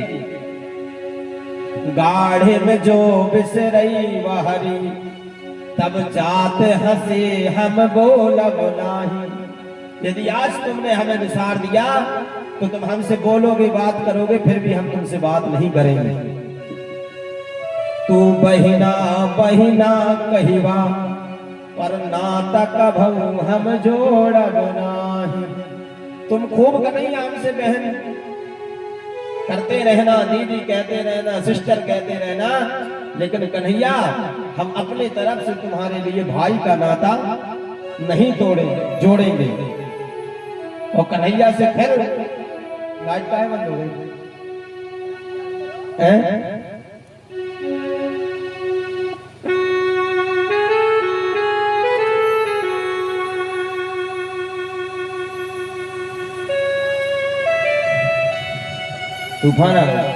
गाढ़े में जो बिसरई वहरी, तब जात हंसे हम बोलब नाही। यदि आज तुमने हमें विसार दिया तो तुम हमसे बोलोगे बात करोगे, फिर भी हम तुमसे बात नहीं करेंगे। तू बहिना बहिना कहिवा, पर नाता कभू हम जोड़ब नाही। तुम खूब कन्हैया हमसे बहन करते रहना, दीदी कहते रहना, सिस्टर कहते रहना, लेकिन कन्हैया हम अपने तरफ से तुम्हारे लिए भाई का नाता नहीं तोड़ेंगे, जोड़ेंगे। और कन्हैया से फिर लाइट काहे बंद हो गई? तूफान आ गया।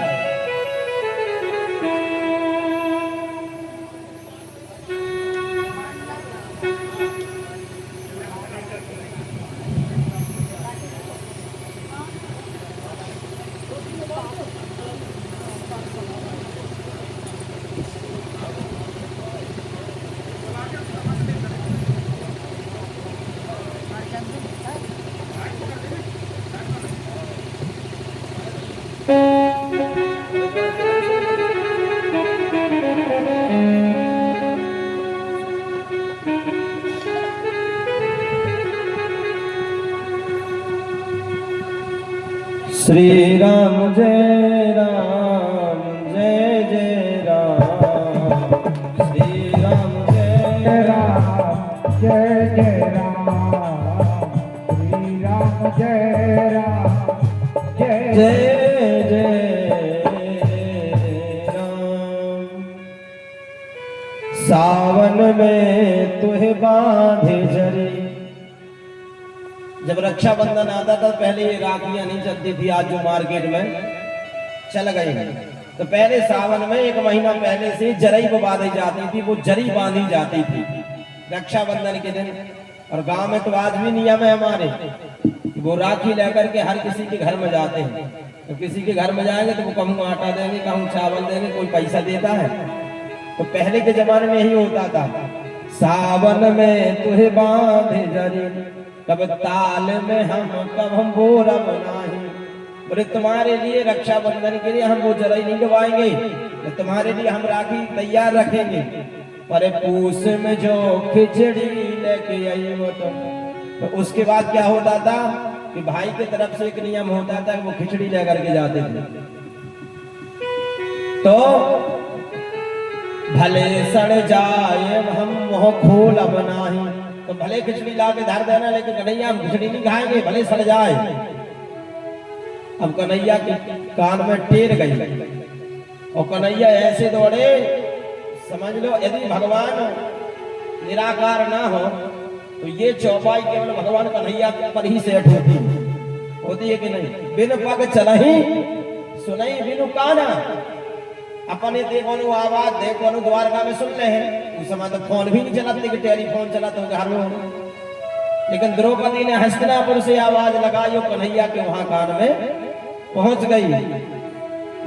श्री राम जय राम जय जय राम। श्री राम जय राम जय जय राम। श्री राम जय राम जय जय जय राम। सावन में तुहे बांधे जरी, जब रक्षाबंधन आता था पहले ये राखियां नहीं चलती थी, आज जो मार्केट में चल गई है। तो पहले सावन में 1 महीना पहले से जरई बांधी जाती थी, वो जरी बांधी जाती थी रक्षाबंधन के दिन। और गांव में तो आज भी नियम है हमारे, वो राखी लेकर के हर किसी के घर में जाते हैं। तो किसी के घर में जाएंगे तो वो कहूँ आटा देंगे, कहूँ चावल देंगे, कोई पैसा देता है। तो पहले के जमाने में यही होता था, सावन में तुहे बांधे जरी, कब ताल में हम कब हम बोरा बनाही। बोले तुम्हारे लिए रक्षाबंधन के लिए हम वो जरई नहीं गवाएंगे, तो तुम्हारे लिए हम राखी तैयार रखेंगे। अरे पूस में जो खिचड़ी लेके आई वो तो उसके बाद क्या होता था कि भाई की तरफ से एक नियम होता था कि वो खिचड़ी लेकर के जाते थे। तो भले सड़ जाए हम मोह खोल बनाही, तो भले खिचड़ी ला के धर देना, लेकिन कन्हैया हम खिचड़ी नहीं खाएंगे, भले सड़ जाए। अब कन्हैया के कान में टेर गई और कन्हैया ऐसे दौड़े, समझ लो यदि भगवान निराकार ना हो तो ये चौपाई केवल भगवान कन्हैया पर ही सेट होती है कि नहीं। बिन पग चलही सुनई बिनु काना, अपने देखो आवाज देखो द्वारका में सुन रहे हैं। उस समय तो फोन भी नहीं चलाते कि टेलीफोन चला तो घर में, लेकिन द्रौपदी ने हस्तिनापुर से आवाज लगाई और कन्हैया के वहां कान में पहुंच गई।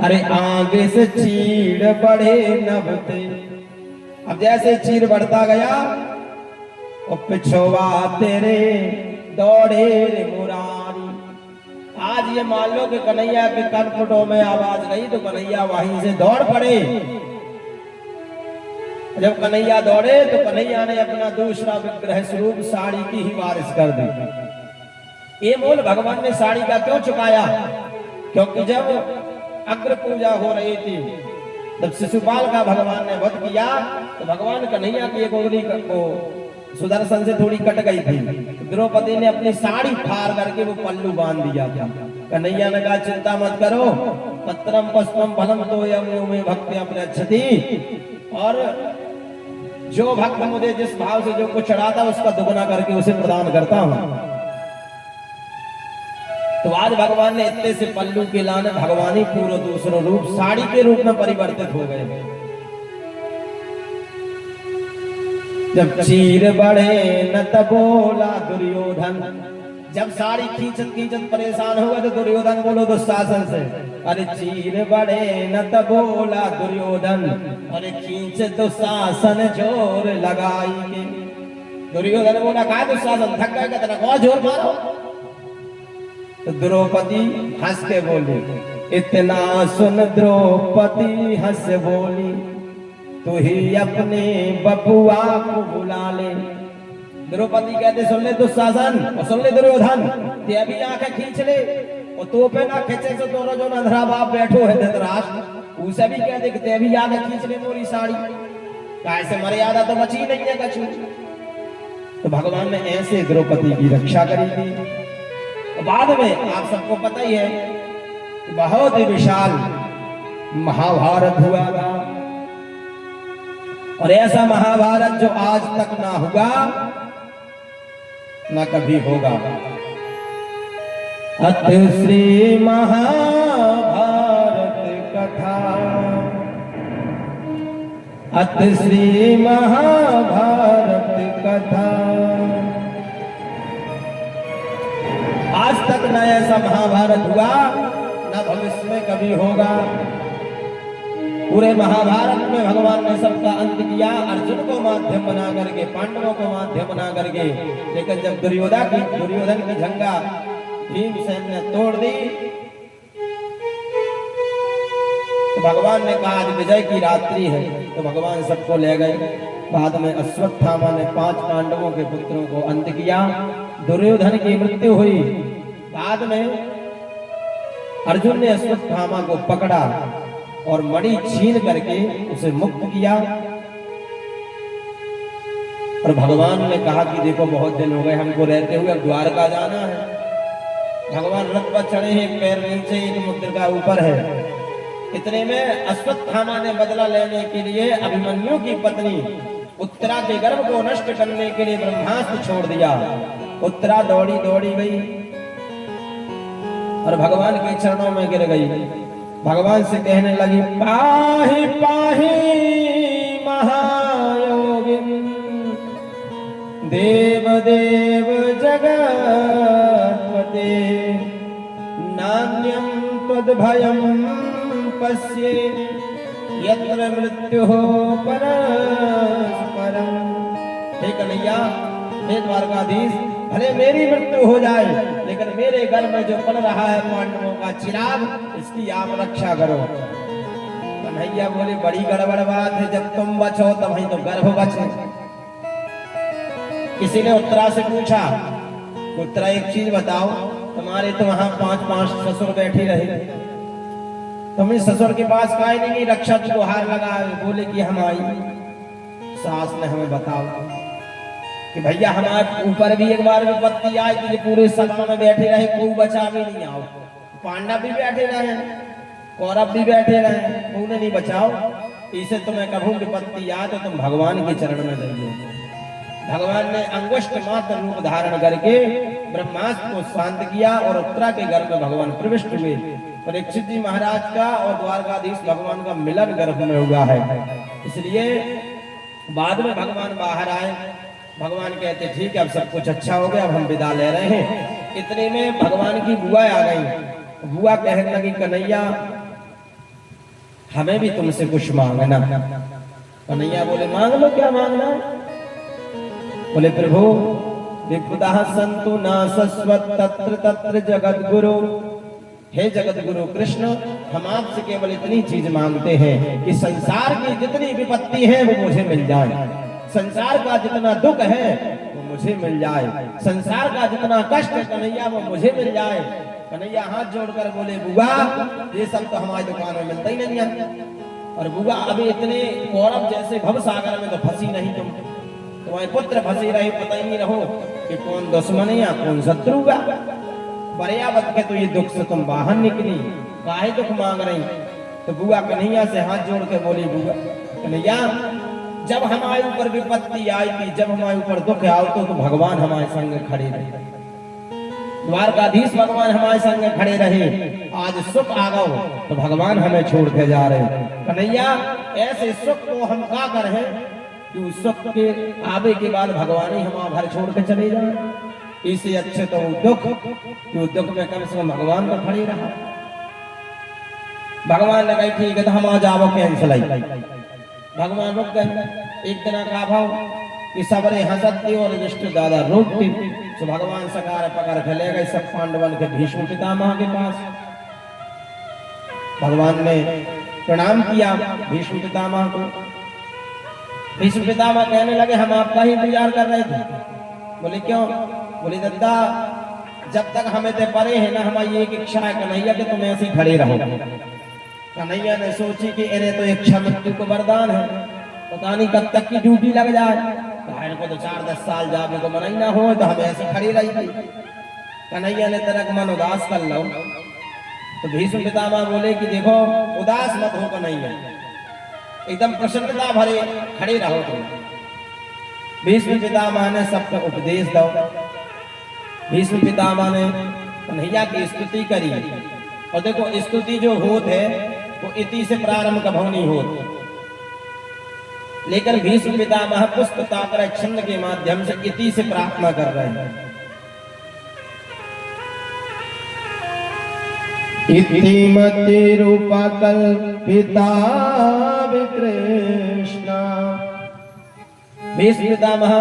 अरे आगे से चीड़ बढ़े नभते, अब जैसे चीड़ बढ़ता गया और पिछवा तेरे दौड़े रे मुरारी। आज ये मान लो कि कन्हैया के कर्णपुटों में आवाज गई तो कन्हैया वहीं से दौड़ पड़े। जब कन्हैया दौड़े तो कन्हैया ने अपना दूसरा विग्रह स्वरूप साड़ी की ही वारिस कर दी। ये मोल भगवान ने साड़ी का क्यों चुकाया? क्योंकि जब अग्र पूजा हो रही थी, जब शिशुपाल का भगवान ने वध किया तो भगवान कन्हैया की एक उंगली को सुदर्शन से थोड़ी कट गई थी। द्रौपदी ने अपनी साड़ी फाड़ करके वो पल्लू बांध दिया था। कन्हैया ने कहा चिंता मत करो, पत्रम पुष्पम फलम तो में भक्ति अपने, और जो भक्त मुझे जिस भाव से जो कुछ चढ़ाता उसका दुगुना करके उसे प्रदान करता हूं। तो आज भगवान ने इतने से पल्लू के लाने भगवानी पूर्व दूसरा रूप साड़ी के रूप में परिवर्तित हो गए। जब चीर बढ़े न तबोला दुर्योधन, जब साड़ी खींचत खींचत परेशान हुआ तो दुर्योधन बोलो दुशासन से, अरे चीर बढ़े न तबोला दुर्योधन, अरे खींच दुशासन जोर लगाई के। दुर्योधन बोला कहा दुशासन थक गए का तेरा जोर मारो। तो द्रौपदी हंस के बोली, इतना सुन द्रौपदी हंस बोली, तू ही अपने बबुआ को बुला ले। द्रौपदी कहते सुन ले दुशासन और सुन ले दुर्योधन, ते अभी आंखें खींच ले और तो पे ना खींचे से दोनों जो अंधरा बाप बैठो है धृतराष्ट्र, उसे भी कह दे कि ते अभी आंखें खींच ले मोरी साड़ी, कैसे मर्यादा तो बची नहीं है कछु। तो भगवान ने ऐसे द्रौपदी की रक्षा करी थी। बाद में आप सबको पता ही है बहुत ही विशाल महाभारत हुआ था, और ऐसा महाभारत जो आज तक ना हुआ ना कभी होगा। अथ श्री महाभारत कथा, अथ श्री महाभारत कथा, आज तक न ऐसा महाभारत हुआ न भविष्य में कभी होगा। पूरे महाभारत में भगवान ने सबका अंत किया, अर्जुन को माध्यम बना करके, पांडवों को माध्यम बना करके, लेकिन जब दुर्योधन की झंगा भीमसेन ने तोड़ दी तो भगवान ने कहा आज विजय की रात्रि है, तो भगवान सबको ले गए। बाद में अश्वत्थामा ने 5 पांडवों के पुत्रों को अंत किया, दुर्योधन की मृत्यु हुई। बाद में अर्जुन ने अश्वत्थामा को पकड़ा और मणि छीन करके उसे मुक्त किया, और भगवान ने कहा कि देखो बहुत दिन हो गए हमको रहते हुए, अब द्वारका जाना है। भगवान रथ पर चढ़े हैं, एक पैर नीचे एक मुद्रिका ऊपर है। इतने में अश्वत्थामा ने बदला लेने के लिए अभिमन्यु की पत्नी उत्तरा के गर्भ को नष्ट करने के लिए ब्रह्मास्त्र छोड़ दिया। उत्तरा दौड़ी दौड़ी गई और भगवान के चरणों में गिर गई। भगवान से कहने लगी, पाहि पाहि महायोगिन देव देव जगत्पते नान्यं त्वद्भयं पश्ये यत्र मृत्युः परस्परम्। हे कन्हैया, हे द्वारकाधीश, भले मेरी मृत्यु हो जाए लेकिन मेरे घर में जो पल रहा है पांडवों का चिराग, इसकी आप रक्षा करो। कन्हैया बोले, बड़ी गड़बड़ बात है, जब तुम बचो तब वहीं तो गर्भ बचे। किसी ने उत्तरा से पूछा, उत्तरा एक चीज बताओ, तुम्हारे तो वहां 5-5 ससुर बैठे रहे, तुम इस ससुर के पास काहे नहीं रक्षा की गुहार लगा? बोले कि हम आई। सास ने हमें बताओ कि भैया हमारे ऊपर भी एक बार विपत्ति आई कि पूरे सभा में बैठे रहे, कोई बचा भी नहीं। आओ, पांडव भी बैठे रहे, कौरव भी बैठे रहे, कोई नहीं बचाओ। इसे तुम्हें कभू विपत्ति आए तो तुम भगवान के चरण में जाइए। भगवान ने अंगुष्ठ मात्र रूप धारण करके ब्रह्मास्त्र को शांत किया और उत्तरा के घर में भगवान प्रविष्ट हुए। परीक्षित जी महाराज का और द्वारकाधीश भगवान का मिलन गर्भ में हुआ है। इसलिए बाद में भगवान बाहर आए, भगवान कहते ठीक है अब सब कुछ अच्छा हो गया, अब हम विदा ले रहे हैं। इतने में भगवान की बुआ आ गई। बुआ कहने लगी, कन्हैया हमें भी तुमसे कुछ मांगना। कन्हैया बोले, मांग लो, क्या मांगना? बोले, प्रभु विपुतः सन्तु न शश्वत तत्र तत्र जगत गुरु। हे जगत गुरु कृष्ण, हम आपसे केवल इतनी चीज मांगते हैं कि संसार की जितनी विपत्ति है वो मुझे मिल जाए, संसार का जितना दुख है वो मुझे मिल जाए, संसार का जितना कष्ट है कन्हैया वो मुझे मिल जाए। कन्हैया हाथ जोड़कर बोले, बुआ ये सब तो हमारी दुकान में मिलता ही नहीं है। और बुआ अभी इतने कौरव जैसे भव सागर में तो फंसी नहीं, तुम्हारे पुत्र फंसी रहे, पता ही नहीं रहो कि कौन दुश्मन है या कौन शत्रु का। पर्यावत के तो ये दुख से तुम बाहर निकली, काहे दुख मांग रही? तो बुआ कन्हैया से हाथ जोड़ के बोली, बुआ कन्हैया जब हमारे ऊपर विपत्ति आई थी, जब हमारे ऊपर दुख आओ तो भगवान हमारे संग खड़े रहे, द्वारकाधीश भगवान हमारे संग खड़े रहे। आज सुख आ गओ तो भगवान हमें छोड़ के जा रहे। कन्हैया ऐसे सुख को हम क्या कर हैं कि उस सुख के आवे के बाद भगवान ही हमारा घर छोड़ के चले जाए। इससे अच्छे तो दुख में कम से कम भगवान तो खड़े रहा। भगवान ने कहा ठीक है तो हम आ जाओ कैंसिल आई। भगवान रुक गए। एक दिन का भाव कि सबरे हंसते और रिश्तेदार रोकते, तो भगवान सकार पकड़ के ले गए सब पांडवन के भीष्म पितामह के पास। भगवान ने प्रणाम किया भीष्म पितामह को। भीष्म पितामह कहने लगे, हम आपका ही इंतजार कर रहे थे। बोले क्यों? बोले दद्दा जब तक हमें ते परे है ना, हमारी एक इच्छा है कन्हैया कि तुम ऐसे खड़े रहो। कन्हैया ने सोची कि इन्हें तो इच्छा मृत्यु को वरदान है, पता नहीं कब तक की ड्यूटी लग जाए, को तो 4-10 साल जाने को मना ही ना हो तो हम ऐसे खड़ी रही। कन्हैया ने तरक मन उदास कर लो। तो भीष्म पितामह बोले कि देखो उदास मत हो कन्हैया, एकदम प्रसन्नता भरे खड़े रहो तुम। भीष्म पितामह ने सबको उपदेश दो। भीष्म पितामह ने कन्हैया की स्तुति करी। और देखो स्तुति जो होत है वो इति से प्रारंभ कभू नहीं होत, लेकिन भीष्म पितामह पुष्प ताकर छंद के माध्यम से इति से प्रार्थना कर रहे हैं। इति मति रूपा कल्पिता विकृष्णा। भीष्म पितामह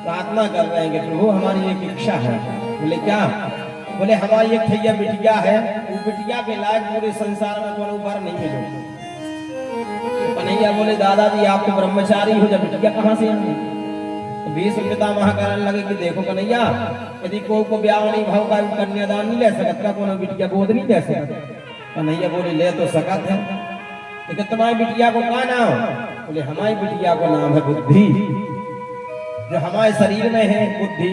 प्रार्थना कर रहे हैं कि प्रभु हमारी एक इच्छा है। बोले क्या? बोले हमारी एक भैया बिटिया है, वो बिटिया के लायक पूरे संसार में कोई ऊपर नहीं मिले। कन्हैया बोले दादाजी आप तो ब्रह्मचारी हो, जब बिटिया कहाँ से आएंगे? तो भीष्म पितामह कहने लगे कि देखो कन्हैया, यदि को ब्याह नहीं भाव का कन्यादान नहीं ले सकता, कोनो बिटिया गोद नहीं ले सकता। कन्हैया बोले ले तो सकत है, लेकिन तुम्हारी बिटिया को क्या नाम? बोले हमारी बिटिया को नाम है बुद्धि। जो हमारे शरीर में है बुद्धि,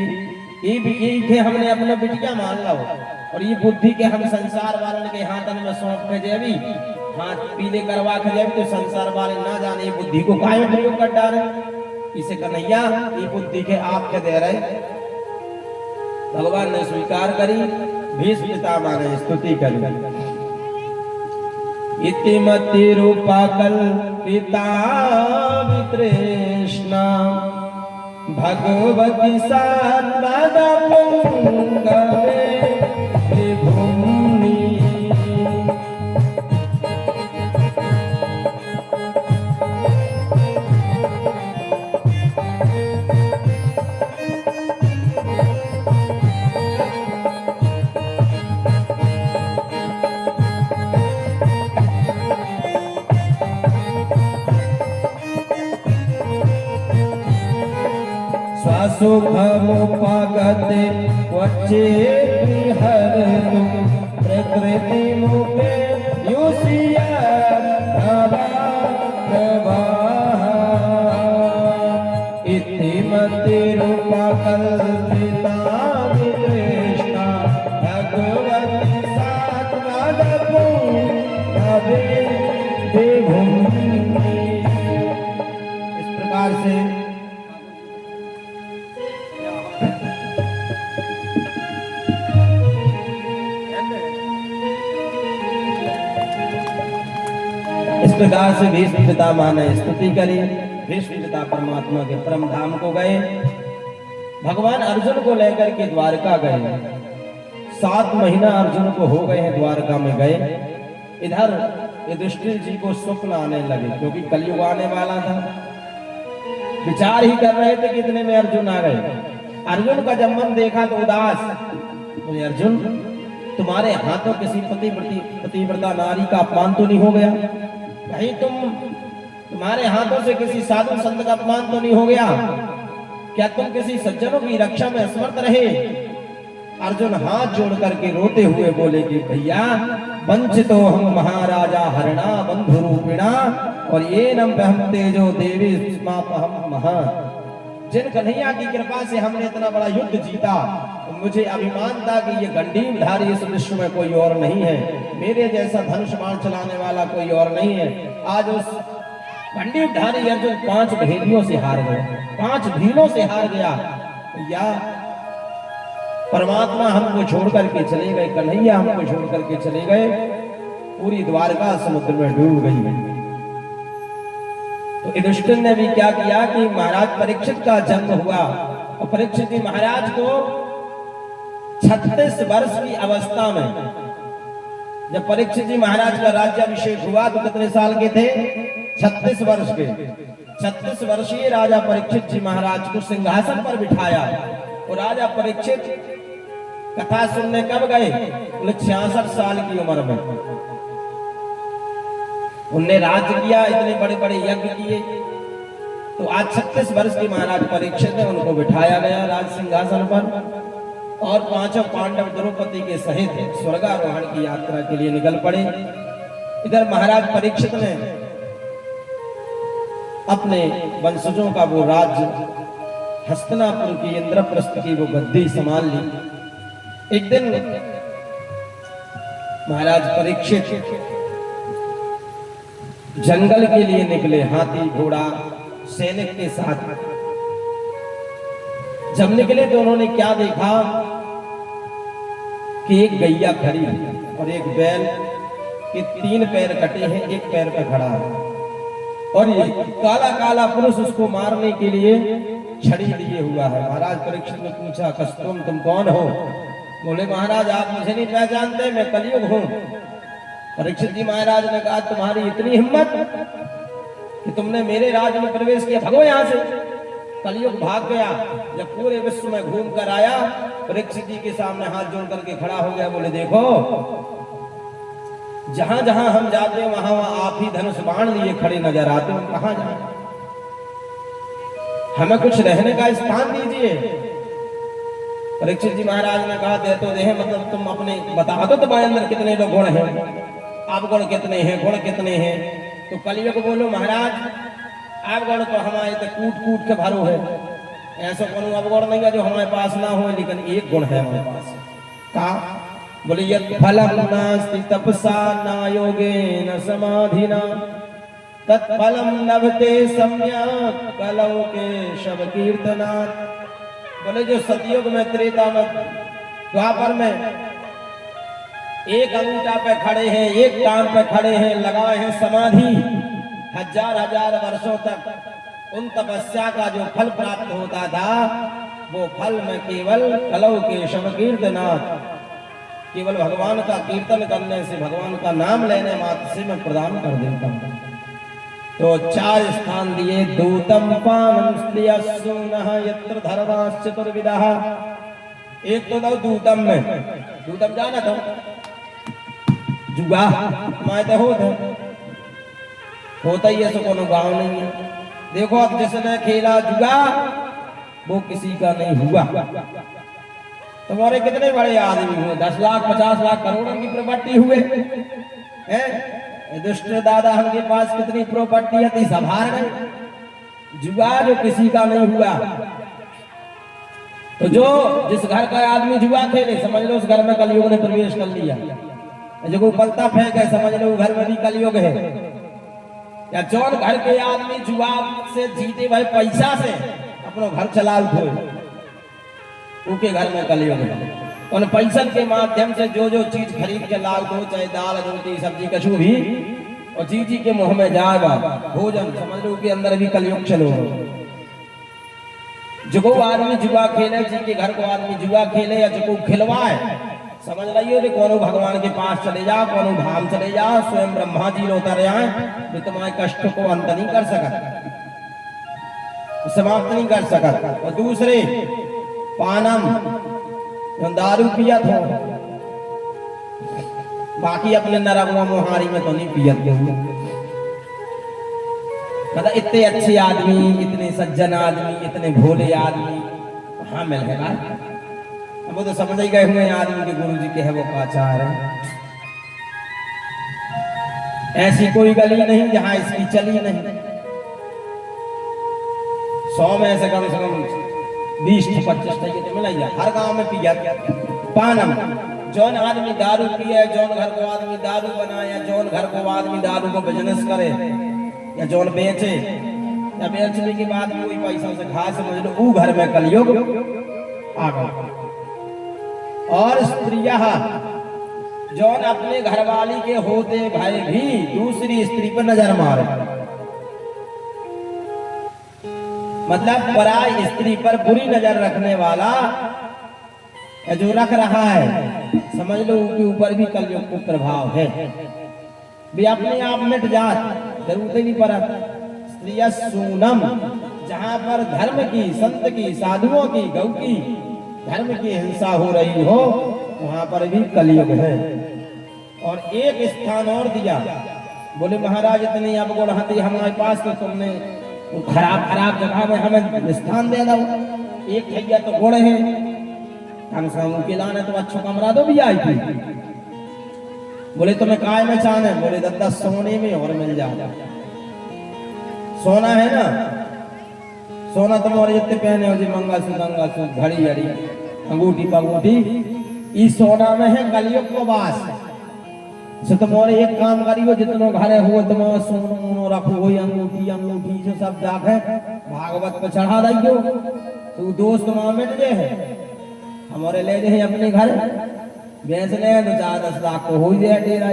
ये हमने अपना बिटिया मान लो, और ये बुद्धि के हम संसार वालन के हाथन में सौंप के जेबी, हाथ पीले करवा के जेबी, तो संसार वाले ना जाने ये बुद्धि को काहे प्रयोग कर डाले। इसे कन्हैया ये बुद्धि के आपके दे रहे, भगवान ने स्वीकार करी। भीष्म पितामह ने स्तुति करी। इतिमति रूपा कल्पिता वितृष्णा भगवती सात्वदा पुंगवे त्रिभुवनी। सुखमुपगते क्वचिद्विहरतु प्रकृतिमुपे युष्य प्रवाह। इतिमतिरूपा कल्पिता वितृष्णा भगवती सात्वदपुंगवे त्रिभुवनी। इस प्रकार से भीष्म पितामह ने स्तुति करी। भीष्म पिता परमात्मा के परम धाम को गए। भगवान अर्जुन को लेकर के द्वारका गए। 7 महीना अर्जुन को हो गए हैं द्वारका में गए। इधर युधिष्ठिर जी को स्वप्न आने लगे क्योंकि कलयुग आने वाला था। विचार ही कर रहे थे कि इतने में अर्जुन आ गए। अर्जुन का जब मन देखा तो उदास। बोले अर्जुन तुम्हारे हाथों किसी पतिव्रता नारी का अपमान तो नहीं हो गया? कहीं तुम्हारे हाथों से किसी साधु संत का अपमान तो नहीं हो गया? क्या तुम किसी सज्जनों की रक्षा में असमर्थ रहे? अर्जुन हाथ जोड़ करके रोते हुए बोले कि भैया वंचितो हम महाराजा हरणा बंधु रूपिणा और ये नम हम तेजो देवी स्मापहम महा। जिन कन्हैया की कृपा से हमने इतना बड़ा युद्ध जीता, मुझे अभिमान था कि ये गंडीवधारी इस विश्व में कोई और नहीं है। मेरे जैसा धनुष बाण चलाने वाला कोई और नहीं है। आज उस गंडीवधारी अर्जुन 5 भेदियों से हार गए, 5 भीलों से हार गया। या परमात्मा हमको छोड़ करके चले गए, कन्हैया हमको छोड़ करके चले गए। पूरी द्वारका समुद्र में डूब गई। तो युधिष्ठिर ने भी क्या किया कि महाराज परीक्षित का जन्म हुआ और परीक्षित जी महाराज को 36 वर्ष की अवस्था में, जब परीक्षित जी महाराज का राज्याभिषेक हुआ तो कितने साल के थे? 36 वर्ष के। 36 वर्षीय राजा परीक्षित जी महाराज को सिंहासन पर बिठाया। और राजा परीक्षित कथा सुनने कब गए? बोले 66 साल की उम्र में। उनने राज्य किया, इतने बड़े बड़े यज्ञ किए। तो आज 36 वर्ष की महाराज परीक्षित ने उनको बिठाया गया राज सिंहासन पर और 5 पांडव द्रौपदी के सहित स्वर्गारोहण की यात्रा के लिए निकल पड़े। इधर महाराज परीक्षित ने अपने वंशजों का वो राज्य हस्तिनापुर की इंद्रप्रस्थ की वो गद्दी संभाल ली। एक दिन महाराज परीक्षित जंगल के लिए निकले, हाथी घोड़ा सैनिक के साथ। जब निकले तो उन्होंने क्या देखा कि एक गैया खड़ी है और एक बैल के 3 पैर कटे हैं, एक पैर पे खड़ा है और ये काला काला पुरुष उसको मारने के लिए छड़ी लिए हुआ है। महाराज परीक्षित ने पूछा कस्तुम तुम कौन हो? बोले महाराज आप मुझे नहीं पहचानते, मैं कलयुग हूं। परीक्षित जी महाराज ने कहा तुम्हारी इतनी हिम्मत कि तुमने मेरे राज्य में प्रवेश किया, भगो यहां से। कलयुग भाग गया। जब पूरे विश्व में घूम कर आया, परीक्षित जी के सामने हाथ जोड़ करके खड़ा हो गया। बोले देखो जहां जहां हम जाते हैं वहां वहां आप ही धनुष बाण लिए खड़े नजर आते हो, कहां जाए? हमें कुछ रहने का स्थान दीजिए। परीक्षित जी महाराज ने कहा दे तो दे, मतलब तुम अपने बता दो तुम्हारे अंदर कितने लोग गुण हैं, आप गुण कितने हैं, गुण कितने हैं? तो कलयुग बोलो महाराज आप गुण तो हमारे तो कूट कूट के भरो है, ऐसा कोनो अब गुण नहीं है जो हमारे पास ना हो, लेकिन एक गुण है हमारे पास। कहा? बोले यत् फलम नास्ति तपसा न योगेन समाधिना तत्फलम लभते सम्यक् कलौ केशव कीर्तनात्। बोले जो सतयुग में, त्रेता में, द्वापर में एक अंगूठा पे खड़े हैं, एक टांग पे खड़े हैं, लगाए हैं समाधि, हजार हजार वर्षों तक उन तपस्या का जो फल प्राप्त होता था, वो फल में केवल कलौ के शव कीर्तनाथ, केवल भगवान का कीर्तन करने से, भगवान का नाम लेने मात्र से मैं प्रदान कर देता हूं। तो 4 स्थान दिए। दूतम पानम स्त्रियस्सूनः यत्र धर्माश्च चतुर्विधः। एक तो दो दूतम में, दूतम जाना था जुआ मायते होता ही है, सो कोनो गाँव नहीं है। देखो अब जिसने खेला जुआ वो किसी का नहीं हुआ। तुम्हारे कितने बड़े आदमी हुए, 10 लाख 50 लाख करोड़ों की प्रॉपर्टी हुए हैं। दुष्ट दादा हमके पास कितनी प्रॉपर्टी थी, सब हार गए। जुआ जो किसी का नहीं हुआ। तो जो जिस घर का आदमी जुआ खेले, समझ लो उस घर में कलयुग ने प्रवेश कर लिया। जो कोई पलता फेंक है, समझ लो घर में भी कलयुग है। या जौन घर के आदमी जुआ से जीते भाई पैसा से अपनो घर चला उठे, उनके घर में कलयुग है। उन पैसा के माध्यम से जो जो चीज खरीद के लाल दो, चाहे दाल रोटी सब्जी कछु भी, और जी जी के मुंह में जाएगा भोजन, समझ लो के अंदर भी कलयुग चलो। जो आदमी जुआ खेले, जी के घर को आदमी जुआ खेले या जो खिलवाए, समझ रही हो, कोनो भगवान के पास चले जाओ, कोनो धाम चले जाओ, स्वयं ब्रह्मा जी उतर आए, जो तुम्हारे कष्ट को अंत नहीं कर सकता, समाप्त नहीं कर सकता। और दूसरे पानम, दारू पिया था, बाकी अपने नरगवा मोहारी में तो नहीं पियत। मतलब इतने अच्छे आदमी, इतने सज्जन आदमी, इतने भोले आदमी कहाँ मिल है? वो तो समझ ही गए हुए आदमी के गुरु जी के है वो आचार है। ऐसी कोई गली नहीं जहां इसकी चली नहीं। 100 में से कम 20-25 तो मिला ही, हर गांव में पिया। पानम, जौन आदमी दारू पिए, जौन घर को आदमी दारू बनाए, जौन घर को आदमी दारू को बिजनेस करे, या जौन बेचे, या बेचने के बाद कोई पैसा से खा, समझ लो वो घर में कलयुग आ गया। और स्त्रियां, जौन अपने घरवाली के होते भाई भी दूसरी स्त्री पर नजर मारे, मतलब पराई स्त्री पर बुरी नजर रखने वाला जो रख रहा है, समझ लो उसके ऊपर भी कलयुग का प्रभाव है। भी अपने आप मिट जात, जरूरत ही नहीं पड़ा। स्त्रिया सूनम, जहां पर धर्म की, संत की, साधुओं की, गौ की, धर्म की हिंसा हो रही हो, वहां पर भी कलयुग है। और एक स्थान और दिया, बोले महाराज इतनी अब गुणहती हमारे पास, तो तुमने खराब खराब जगह में हमें स्थान दे दो। एक भैया तो गुण है, हम सब के लाने तो अच्छो कमरा दो भी आई थी। बोले तुम्हें काय में चाहना है? बोले दद्दा सोने में और मिल जाए। सोना है ना, सोना तुम्हारे जितने पहने हो जी, मंगलसूत्र घड़ी घड़ी अंगूठी पंगूठी, इस सोना में है कलयुग को वास। से तुम्हारे एक काम करियो, जितनो घरे हुए तुम्हारा सोनो रखो, वही अंगूठी जो सब जाके भागवत पे चढ़ा दियो, तो दोस्त वहां मिट गए है। हमारे ले जाए अपने घर भैंस ले, 2-4-10 लाख को हो जाए डेरा।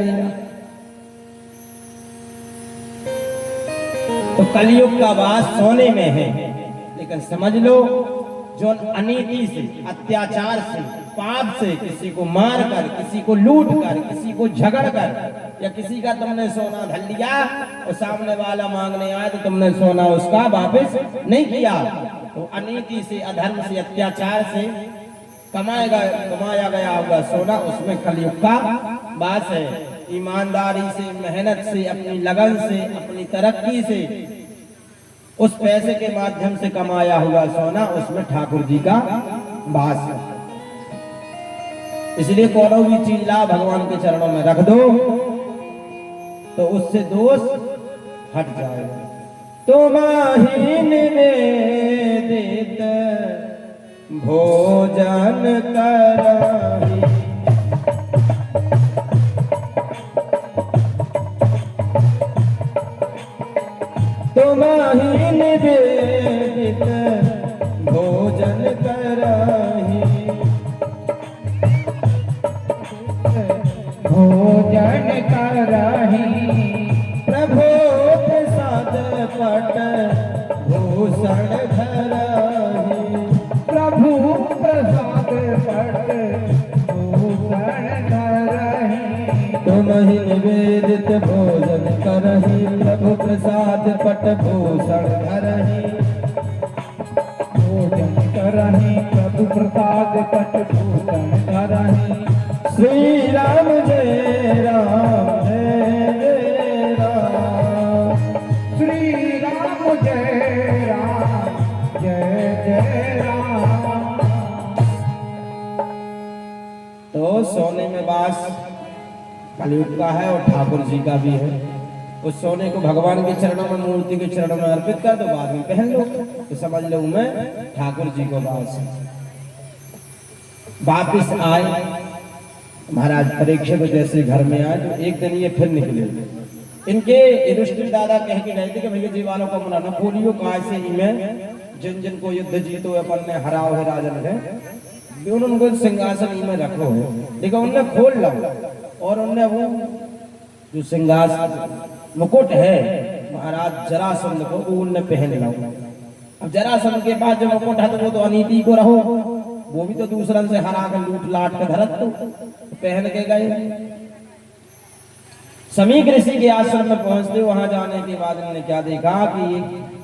तो कलयुग का वास सोने में है। लेकिन समझ लो, जो अनीति से, अत्याचार से, पाप से, किसी को मार कर, किसी को लूट कर, किसी को झगड़ कर, या किसी का तुमने सोना धर लिया और सामने वाला मांगने आया तो तुमने सोना उसका वापस नहीं किया, तो अनीति से, अधर्म से, अत्याचार से कमाया गया होगा सोना, उसमें कलयुग का वास है। ईमानदारी से, मेहनत से, अपनी लगन से, अपनी तरक्की से, उस पैसे के माध्यम से कमाया हुआ सोना, उसमें ठाकुर जी का वास है। इसलिए कोनो भी चीज ला भगवान के चरणों में रख दो, तो उससे दोष हट जाएगा। तुम्हारी निवेदित भोजन कराही, तुम्हारी निवेदित भोजन कराही, धरहि प्रभु प्रसाद पट भूषण धरहि तुम ही निवेदित भोजन करहि प्रभु प्रसाद पट भूषण धरहि भोजन करहि प्रभु प्रसाद पट भूषण धरहि श्री राम जय राम जय राम श्री राम जय राम जय जय राम। तो सोने में बास कलयुग का है और ठाकुर जी का भी है। उस सोने को भगवान के चरणों में, मूर्ति के चरणों में अर्पित कर दो, बाद में पहन लो तो समझ लो मैं ठाकुर जी को बास है। वापिस आए महाराज परीक्षित जैसे घर में आए तो एक दिन ये फिर निकले। इनके युधिष्ठिर दादा कह के गए थे कि भैया जी वालों को मना न बोलियो कहा से में जिन जिन को युद्ध जीतो अपन ने हराओ है राजन है उनको सिंहासन में रखो है। लेकिन उनने खोल लो और उनने वो जो सिंहासन मुकुट है महाराज जरासंध को वो उनने पहन लो। अब जरासंध के बाद जो मुकुट है तो वो तो अनीति को रहो, वो भी तो दूसरन से हरा कर लूट लाट कर धरत तो पहन के गए। समीक ऋषि के आश्रम में पहुंचते वहां जाने के बाद उन्होंने क्या देखा कि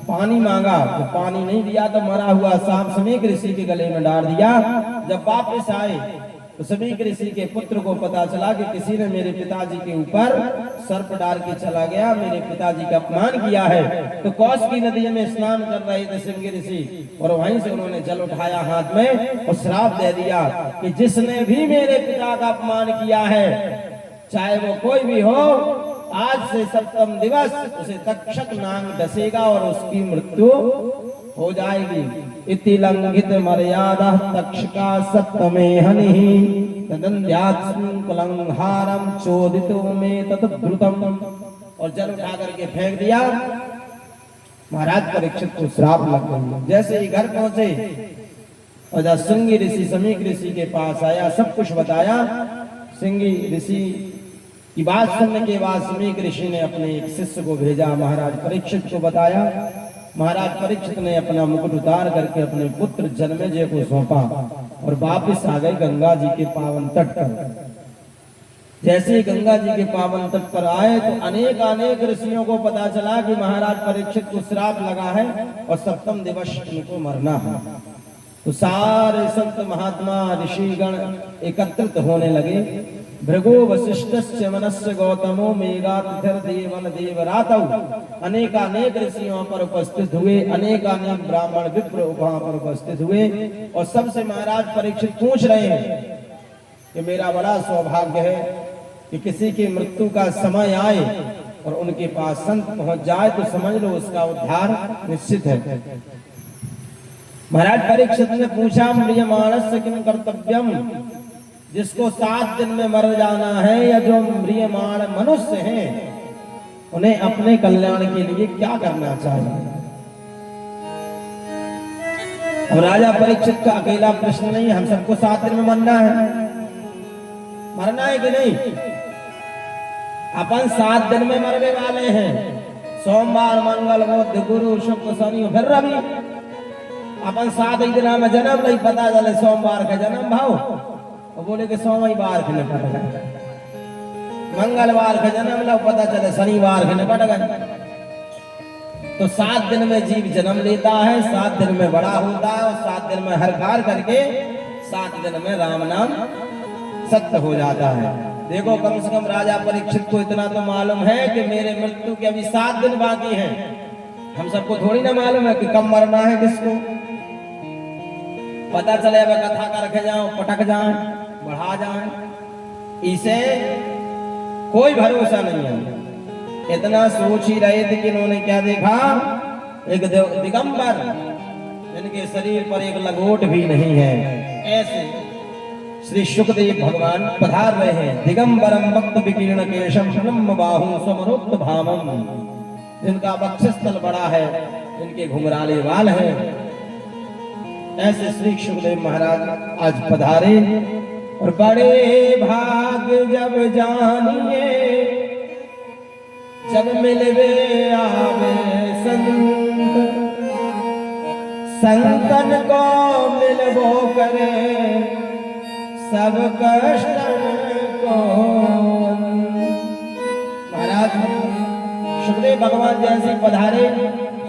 पानी मांगा तो पानी नहीं दिया तो मरा हुआ सांप समीक ऋषि के गले में डाल दिया। जब वापस आए तो समीक ऋषि के पुत्र को पता चला कि किसी ने मेरे पिताजी के ऊपर सर्प डाल के चला गया, मेरे पिताजी का अपमान किया है। तो कौश की नदी में स्नान कर रहे थे सिंह ऋषि और वहीं से उन्होंने जल उठाया हाथ में और श्राप दे दिया कि जिसने भी मेरे पिता का अपमान किया है चाहे वो कोई भी हो, आज से सप्तम दिवस उसे तक्षक नाग डसेगा और उसकी मृत्यु हो जाएगी। इति लंघित मर्यादा तक्षका सप्तमे हनिहि तदन्ध्यात्संकुलंहारम चोदितो में ततद्रुतम। और जल उठा करके फेंक दिया। महाराज परीक्षित को श्राप लग गई। जैसे ही घर पहुंचे और जब सिंह ऋषि समीक ऋषि के पास आया, सब कुछ बताया। सिंह ऋषि की बात सुनने के बाद समीक ऋषि ने अपने एक शिष्य को भेजा, महाराज परीक्षित को बताया। महाराज परीक्षित ने अपना मुकुट उतार करके अपने पुत्र जन्मेजय को सौंपा और वापस आ गए गंगा जी के पावन तट पर। जैसे ही गंगा जी के पावन तट पर आए तो अनेक ऋषियों को पता चला कि महाराज परीक्षित को श्राप लगा है और सप्तम दिवस इनको मरना है। तो सारे संत महात्मा ऋषिगण एकत्रित होने लगे। भृगो वशिष्ठस्य मनस्य गौतमो मेघातिथिर्देवन देवरातौ। अनेक ऋषियों पर उपस्थित हुए, अनेक ब्राह्मण विप्र वहां पर उपस्थित हुए और सबसे महाराज परीक्षित पूछ रहे हैं कि मेरा बड़ा सौभाग्य है कि किसी की मृत्यु का समय आए और उनके पास संत पहुंच जाए तो समझ लो उसका उद्धार निश्चित है। महाराज परीक्षित ने पूछा, म्रियमाणस्य किम कर्तव्यम, जिसको 7 दिन में मर जाना है या जो म्रियमाण मनुष्य हैं उन्हें अपने कल्याण के लिए क्या करना चाहिए। अब राजा परीक्षित का अकेला प्रश्न नहीं, हम सबको 7 दिन में मरना है कि नहीं। अपन 7 दिन में मरने वाले हैं, सोमवार मंगल बुध गुरु शुक्र शनि फिर रवि। अपन 7 ही दिन में जन्म नहीं पता चले सोमवार का जन्म भाव और बोले कि सोमवार के निपट गए, मंगलवार का जन्म लो पता चले शनिवार के निपट गए। तो 7 दिन में जीव जन्म लेता है, 7 दिन में बड़ा होता है और 7 दिन में हर कार्य करके 7 दिन में राम नाम सत्य हो जाता है। देखो कम से कम राजा परीक्षित को इतना तो मालूम है कि मेरे मृत्यु के अभी 7 दिन बाकी हैं। हम सबको थोड़ी ना मालूम है कि कब मरना है किसको। पता चले अब कथा का रखे जाओ, पटक जाए, बढ़ा जाए, इसे कोई भरोसा नहीं है। इतना सोच ही रहे थे कि इन्होंने क्या देखा, एक दिगंबर जिनके शरीर पर एक लंगोट भी नहीं है। ऐसे श्री शुकदेव भगवान पधार रहे हैं। दिगंबरम भक्त विकीर्ण केशम शनम बाहु समरोक्त भामम, जिनका वक्षस्थल बड़ा है, जिनके घुंघराले बाल हैं। ऐसे श्री शुकदेव महाराज आज पधारे और बड़े भाग जब जानिए जब मिलवे आवे संत, संतन को मिलबो करे सब कष्टन को। महाराज सुखदेव भगवान जैसे पधारे,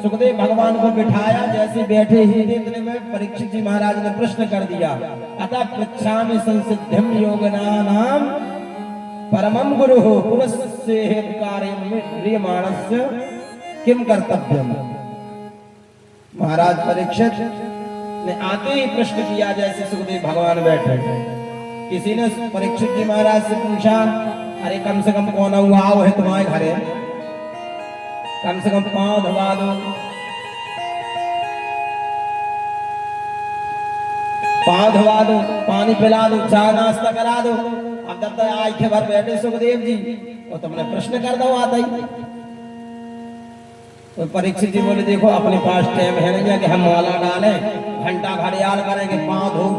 सुखदेव भगवान को बिठाया, जैसे बैठे ही इतने में परीक्षित जी महाराज ने प्रश्न कर दिया, अतः पृच्छामि संसिद्धिम योगनानाम परमं गुरु पुरस्य हेतुकार्यं क्रियमाणस्य किम कर्तव्यम। महाराज परीक्षित ने आते ही प्रश्न किया, जैसे सुखदेव भगवान बैठे। किसी ने परीक्षित जी महाराज से पूछा, अरे कम से कम कौन हुआ आओ है तुम्हारे घरे, कम से कम पांव धवा दो, पांव धवा दो, पानी पिला दो, चाय नाश्ता करा दो। अब जब तक आज के भर बैठे सुखदेव जी, तो तुमने प्रश्न कर दो आता ही। तो परीक्षित जी बोले, देखो अपने पास टाइम है नहीं कि हम माला डालें, घंटा घड़ियाल करेंगे, पांव धूप